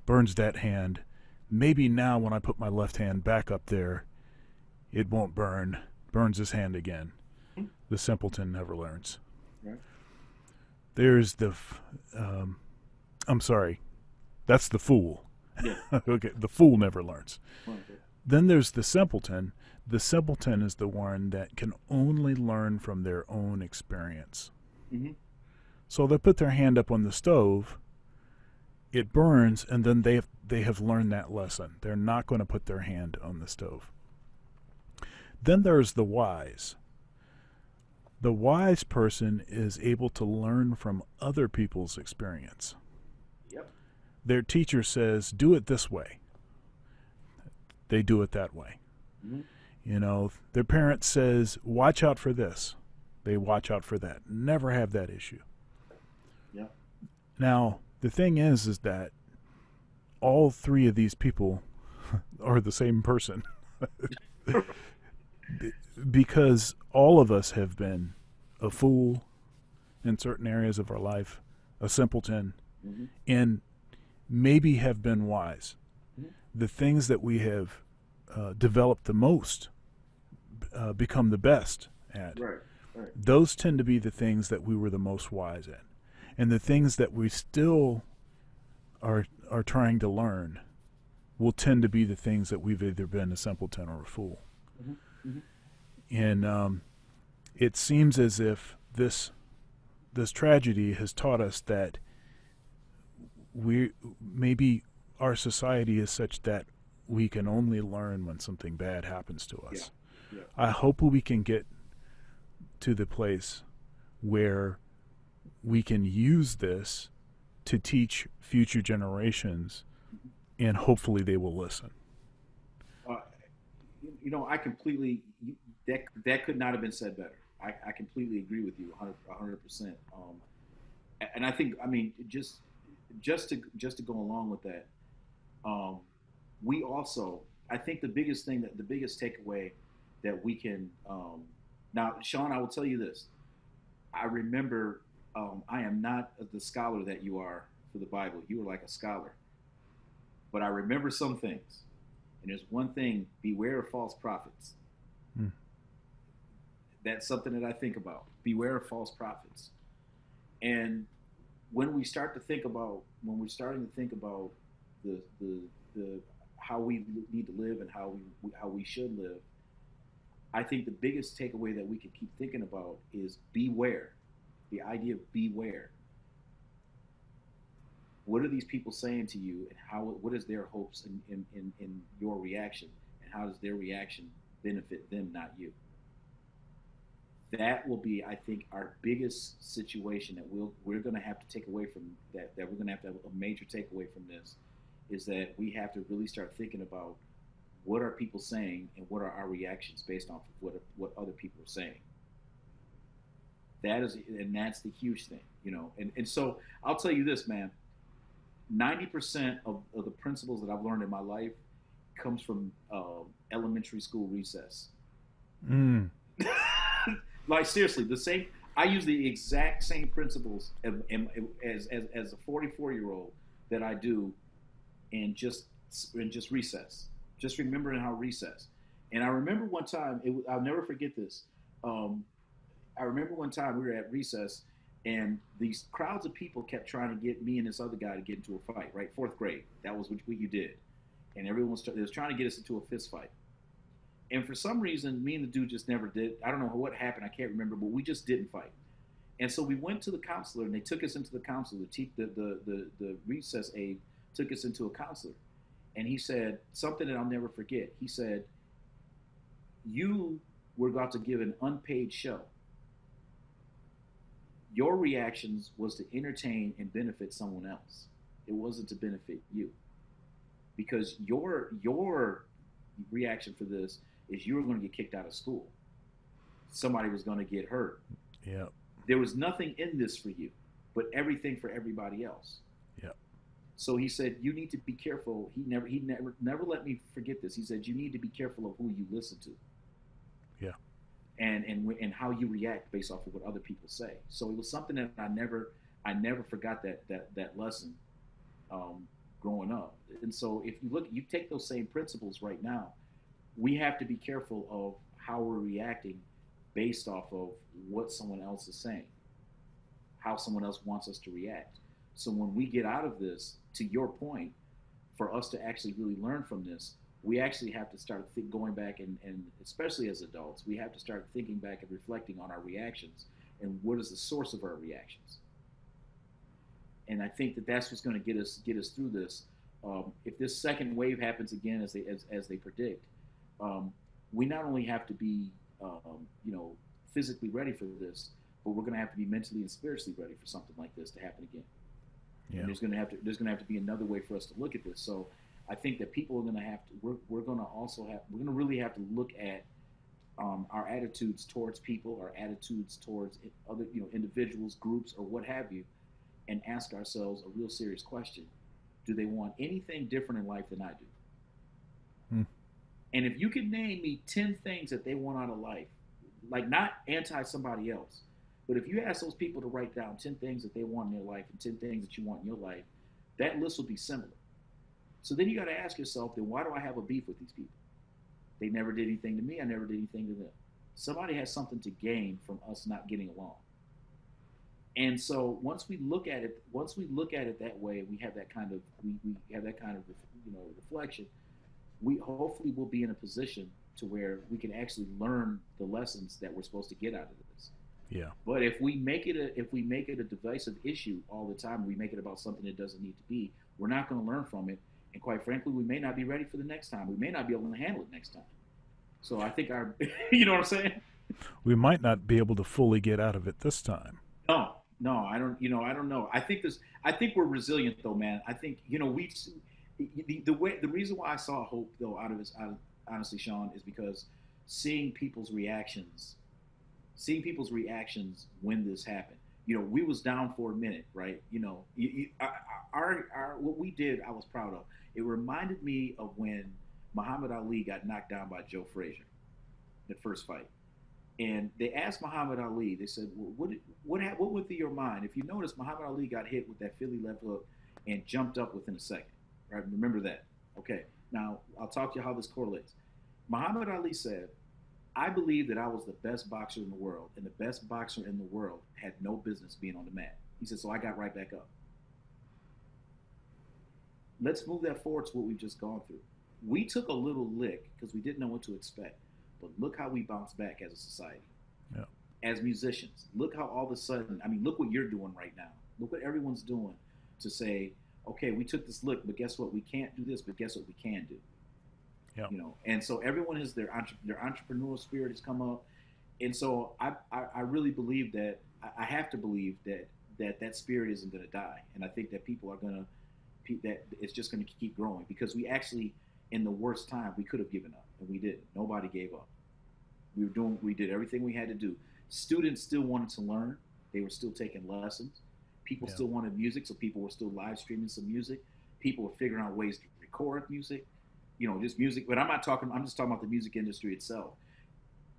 burns that hand. Maybe now when I put my left hand back up there, it won't burn. Burns his hand again. The simpleton never learns. Right. There's I'm sorry, that's the fool. Yeah. Okay, the fool never learns. Right. Then there's the simpleton. The simpleton is the one that can only learn from their own experience. Mm-hmm. So they put their hand up on the stove, it burns, and then they have learned that lesson. They're not going to put their hand on the stove. Then there's the wise. The wise person is able to learn from other people's experience. Yep. Their teacher says, do it this way. They do it that way. Mm-hmm. Their parent says, watch out for this. They watch out for that. Never have that issue. Yeah. Now, the thing is that all three of these people are the same person. Because all of us have been a fool in certain areas of our life, a simpleton, Mm-hmm. and maybe have been wise. Mm-hmm. The things that we have developed the most become the best at. Right. Right. Those tend to be the things that we were the most wise at. And the things that we still are trying to learn will tend to be the things that we've either been a simpleton or a fool. Mm-hmm. Mm-hmm. And it seems as if this tragedy has taught us that maybe our society is such that we can only learn when something bad happens to us. Yeah. Yeah. I hope we can get to the place where we can use this to teach future generations, and hopefully they will listen. Uh, I completely that could not have been said better. I completely agree with you 100%. And I think, I mean, just to go along with that, um, we also, I think the biggest takeaway that we can, now, Sean, I will tell you this. I remember, I am not the scholar that you are for the Bible. You are like a scholar. But I remember some things. And there's one thing: beware of false prophets. Hmm. That's something that I think about. Beware of false prophets. And when we're starting to think about the how we need to live and how we should live, I think the biggest takeaway that we can keep thinking about is beware. The idea of beware. What are these people saying to you, and what is their hopes in your reaction, and how does their reaction benefit them, not you? That will be, I think, our biggest situation that we're going to have to take away from that we're going to have a major takeaway from this, is that we have to really start thinking about what are people saying and what are our reactions based off of what other people are saying. That's the huge thing, and so I'll tell you this, man. 90% of the principles that I've learned in my life comes from elementary school recess. Mm. Like, seriously, the same. I use the exact same principles as a 44-year-old that I do in just recess. Just remembering how recess. And I remember one time. I'll never forget this. Um, I remember one time we were at recess, and these crowds of people kept trying to get me and this other guy to get into a fight. Right, fourth grade. That was what you did, and everyone was trying to get us into a fist fight. And for some reason, me and the dude just never did. I don't know what happened. I can't remember, but we just didn't fight. And so we went to the counselor, and they took us into the counselor. The recess aide took us into a counselor, and he said something that I'll never forget. He said, "You were about to give an unpaid show. Your reactions was to entertain and benefit someone else. It wasn't to benefit you, because your reaction for this is you were going to get kicked out of school. Somebody was going to get hurt. Yeah. There was nothing in this for you, but everything for everybody else." Yeah. So he said, "You need to be careful." He never let me forget this. He said, "You need to be careful of who you listen to, Yeah. and how you react based off of what other people say." So it was something that I never forgot that lesson, um, growing up. And so if you take those same principles right now, we have to be careful of how we're reacting based off of what someone else is saying, how someone else wants us to react. So when we get out of this, to your point, for us to actually really learn from this, we actually have to start going back, and especially as adults, we have to start thinking back and reflecting on our reactions and what is the source of our reactions. And I think that that's what's going to get us through this. If this second wave happens again, as they predict, um, we not only have to be physically ready for this, but we're going to have to be mentally and spiritually ready for something like this to happen again. And Yeah. there's going to have to be another way for us to look at this. So I think that people are going to have to we're going to really have to look at our attitudes towards people, our attitudes towards other individuals, groups, or what have you, and ask ourselves a real serious question: do they want anything different in life than I do? Mm. And if you can name me 10 things that they want out of life, like, not anti somebody else, but if you ask those people to write down 10 things that they want in their life and 10 things that you want in your life, that list will be similar. So then you got to ask yourself, then why do I have a beef with these people? They never did anything to me. I never did anything to them. Somebody has something to gain from us not getting along. And so once we look at it that way, we have that kind of reflection. We hopefully will be in a position to where we can actually learn the lessons that we're supposed to get out of this. Yeah. But if we make it a divisive issue all the time, we make it about something it doesn't need to be, we're not going to learn from it. And quite frankly, we may not be ready for the next time. We may not be able to handle it next time. So I think you know what I'm saying? We might not be able to fully get out of it this time. No, no, I don't know. I think we're resilient though, man. I think the reason why I saw hope though honestly, Sean, is because seeing people's reactions, when this happened. We was down for a minute, right? Our what we did, I was proud of. It reminded me of when Muhammad Ali got knocked down by Joe Frazier, the first fight. And they asked Muhammad Ali. They said, well, "What went through your mind?" If you notice, Muhammad Ali got hit with that Philly left hook and jumped up within a second. Right? Remember that. Okay. Now I'll talk to you how this correlates. Muhammad Ali said, I believe that I was the best boxer in the world, and the best boxer in the world had no business being on the mat. He said, so I got right back up. Let's move that forward to what we've just gone through. We took a little lick because we didn't know what to expect, but look how we bounced back as a society. Yeah. As musicians, look how all of a sudden, I mean, look what you're doing right now. Look what everyone's doing to say, okay, we took this lick, but guess what? We can't do this, but guess what we can do? Yeah. And so everyone has their entrepreneurial spirit has come up, and so I really believe that I have to believe that spirit isn't going to die, and I think that people are going to that it's just going to keep growing because we actually in the worst time we could have given up and we didn't. Nobody gave up. We did everything we had to do. Students still wanted to learn. They were still taking lessons. People Yeah. still wanted music, so people were still live streaming some music. People were figuring out ways to record music, just music. But I'm just talking about the music industry itself.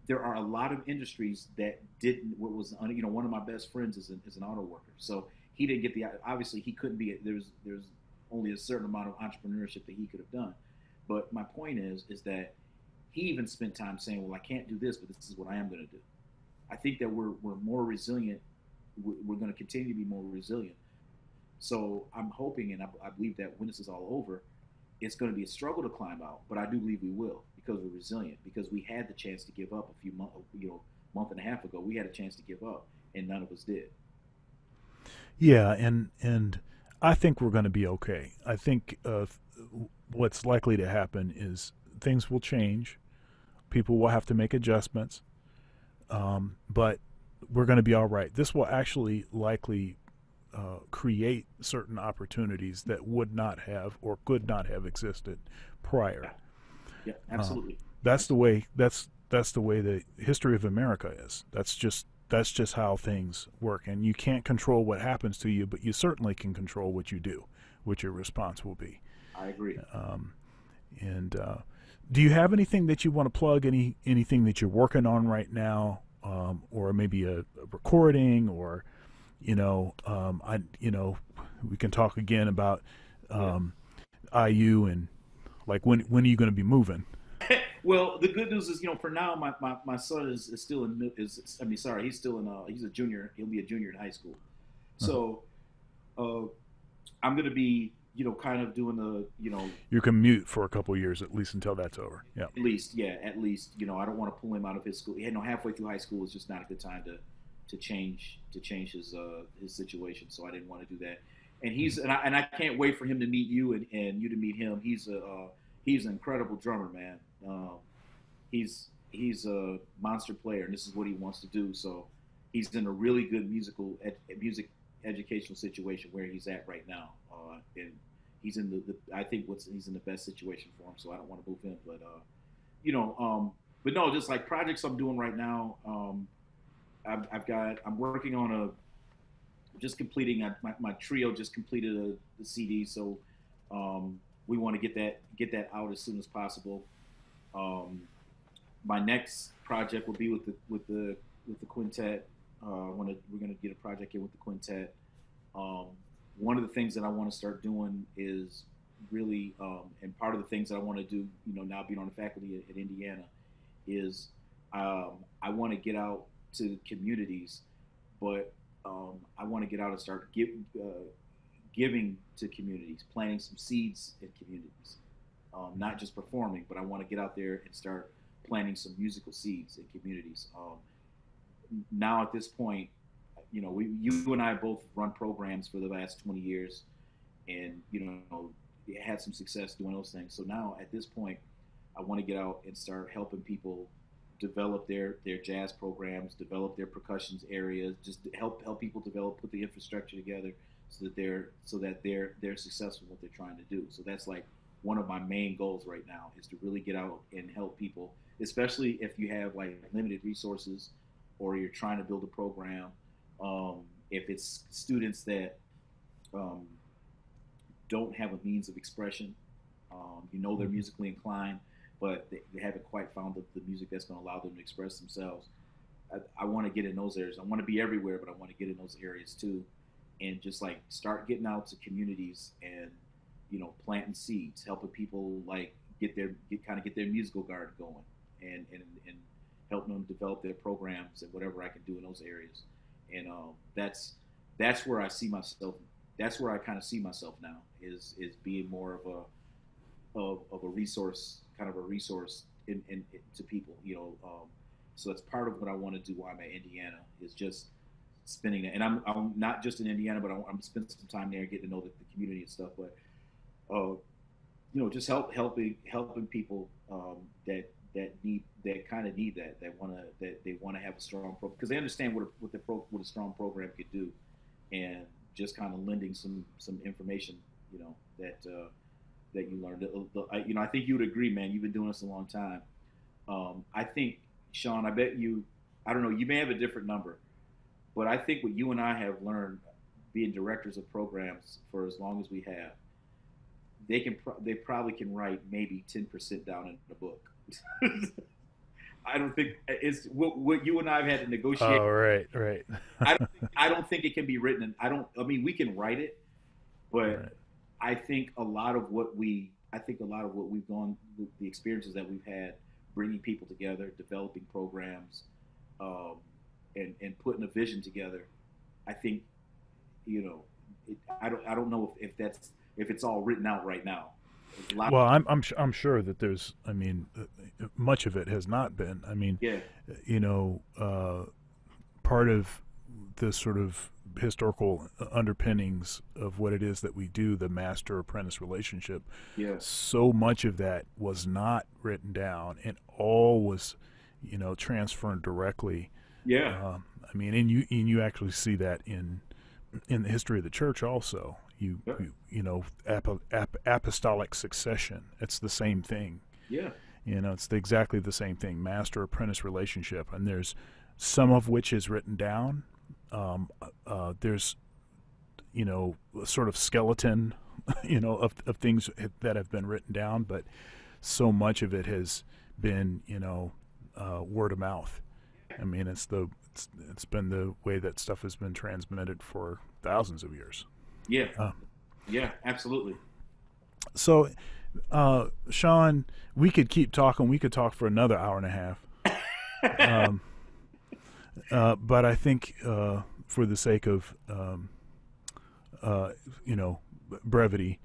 There are a lot of industries that didn't. What was one of my best friends is an auto worker, so he didn't get the. Obviously, he couldn't be. There's only a certain amount of entrepreneurship that he could have done. But my point is that he even spent time saying, "Well, I can't do this, but this is what I am going to do." I think that we're more resilient. We're going to continue to be more resilient. So I'm hoping and I believe that when this is all over, it's going to be a struggle to climb out, but I do believe we will because we're resilient. Because we had the chance to give up a few months, month and a half ago. We had a chance to give up, and none of us did. Yeah, and I think we're going to be okay. I think what's likely to happen is things will change. People will have to make adjustments, but we're going to be all right. This will actually likely create certain opportunities that would not have or could not have existed Yeah, prior. yeah, Um, absolutely, that's the absolutely. way. That's the way the history of America is. That's just how things work. And you can't control what happens to you, but you certainly can control what you do, what your response will be. I agree. Um, and do you have anything that you want to plug? Anything that you're working on right now, or maybe a recording, or we can talk again about Yeah. um, IU and like when are you going to be moving? Well, the good news is, for now, my son is still I mean, sorry, he's still in, he's a junior. He'll be a junior in high school. Uh-huh. So, uh, I'm going to be, kind of doing You can mute for a couple years at least until that's over. Yeah. at least, yeah, at least, I don't want to pull him out of his school. Halfway through high school is just not a good time to change his situation. So I didn't want to do that. And Mhm. I can't wait for him to meet you and you to meet him. He's an incredible drummer, man. Um, he's a monster player, and this is what he wants to do. So he's in a really good music educational situation where he's at right now, and he's in the I think what's he's in the best situation for him. So I don't want to move him, but you know, but no, just like projects I'm doing right now. I'm working on just completing my trio just completed the CD, so we want to get that out as soon as possible. Um, my next project will be with the quintet. We're gonna get a project in with the quintet. Um, One of the things that I want to start doing is really, and part of the things that I want to do, now being on the faculty at Indiana, is I want to get out to communities, but I want to get out and start giving to communities, planting some seeds in communities, not just performing, but I want to get out there and start planting some musical seeds in communities. Now at this point, you and I both run programs for the last 20 years, and had some success doing those things. So now at this point, I want to get out and start helping people develop their jazz programs, develop their percussions areas, just help people develop, put the infrastructure together so that they're successful in what they're trying to do. So that's like one of my main goals right now is to really get out and help people, especially if you have like limited resources or you're trying to build a program. If it's students that um, don't have a means of expression, they're Mhm. musically inclined, but they haven't quite found the music that's going to allow them to express themselves. I want to get in those areas. I want to be everywhere, but I want to get in those areas too, and just like start getting out to communities and planting seeds, helping people like get their musical garden going, and helping them develop their programs and whatever I can do in those areas. And that's where I see myself. That's where I kind of see myself now is being more of a resource, kind of a resource in to people. So that's part of what I want to do while I'm at Indiana is just spending it. And I'm not just in Indiana, but I'm spending some time there, getting to know the community and stuff. But just helping people that kind of need that they want to have a strong program because they understand what a strong program could do, and just kind of lending some information, that you learned. I think you would agree, man. You've been doing this a long time. I think, Sean, I bet you, I don't know, you may have a different number, but I think what you and I have learned being directors of programs for as long as we have, they probably can write maybe 10% down in the book. I don't think it's what you and I have had to negotiate. Oh, right, right. I don't think it can be written. I mean, we can write it, but Right. I think a lot of what we've gone, the experiences that we've had, bringing people together, developing programs, um, and putting a vision together. I think, I don't know if it's all written out right now. There's a lot. Well, I'm sure that there's. I mean, much of it has not been. I mean, Yeah, you know, part of the sort of historical underpinnings of what it is that we do, the master apprentice relationship, yeah, so much of that was not written down and all was, transferred directly. yeah, I mean, and you actually see that in the history of the church also. yeah, Apostolic succession. It's the same thing. yeah, It's exactly the same thing. Master apprentice relationship, and there's some of which is written down. There's a sort of skeleton, of things that have been written down, but so much of it has been, word of mouth. I mean, it's been the way that stuff has been transmitted for thousands of years. yeah, Uh, yeah, absolutely. so, Sean, we could keep talking. We could talk for another hour and a half. Um, but I think, for the sake of, uh, you know, brevity,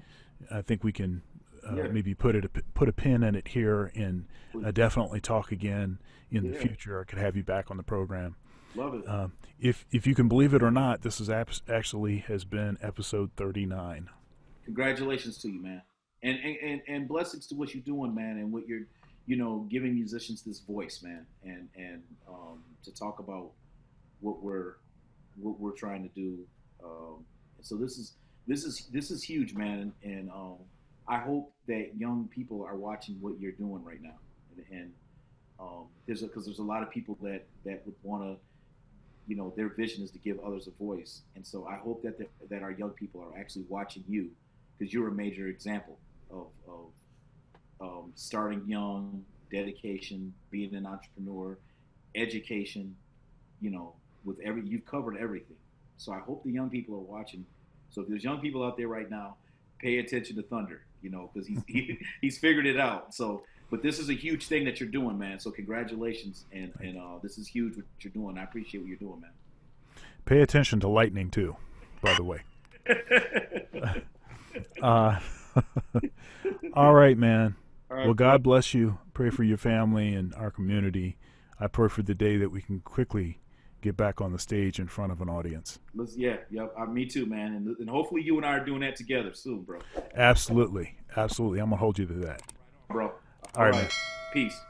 I think we can, Yeah, maybe put a pin in it here and, please. definitely talk again in the Yeah, future. I could have you back on the program. love it. If you can believe it or not, this is actually has been episode 39. Congratulations to you, man, and blessings to what you're doing, man, and what you're, giving musicians this voice, man, and to talk about what we're what we're trying to do. So this is huge, man, and I hope that young people are watching what you're doing right now, and because there's a lot of people that would want to, their vision is to give others a voice, and so I hope that our young people are actually watching you, because you're a major example of starting young, dedication, being an entrepreneur, education, you know, you've covered everything. So I hope the young people are watching. So if there's young people out there right now, pay attention to Thunder, because he's figured it out. So, but this is a huge thing that you're doing, man. So congratulations, and this is huge what you're doing. I appreciate what you're doing, Pay attention to lightning too, by the way. man. Uh, all right, man. All Well, right, bro. God bless you. Pray for your family and our community. I pray for the day that we can quickly get back on the stage in front of an audience. Yeah, me too, man. And hopefully you and I are doing that together soon, bro. Absolutely. Absolutely. I'm going to hold you to that. Bro. All All right, man. right. Peace.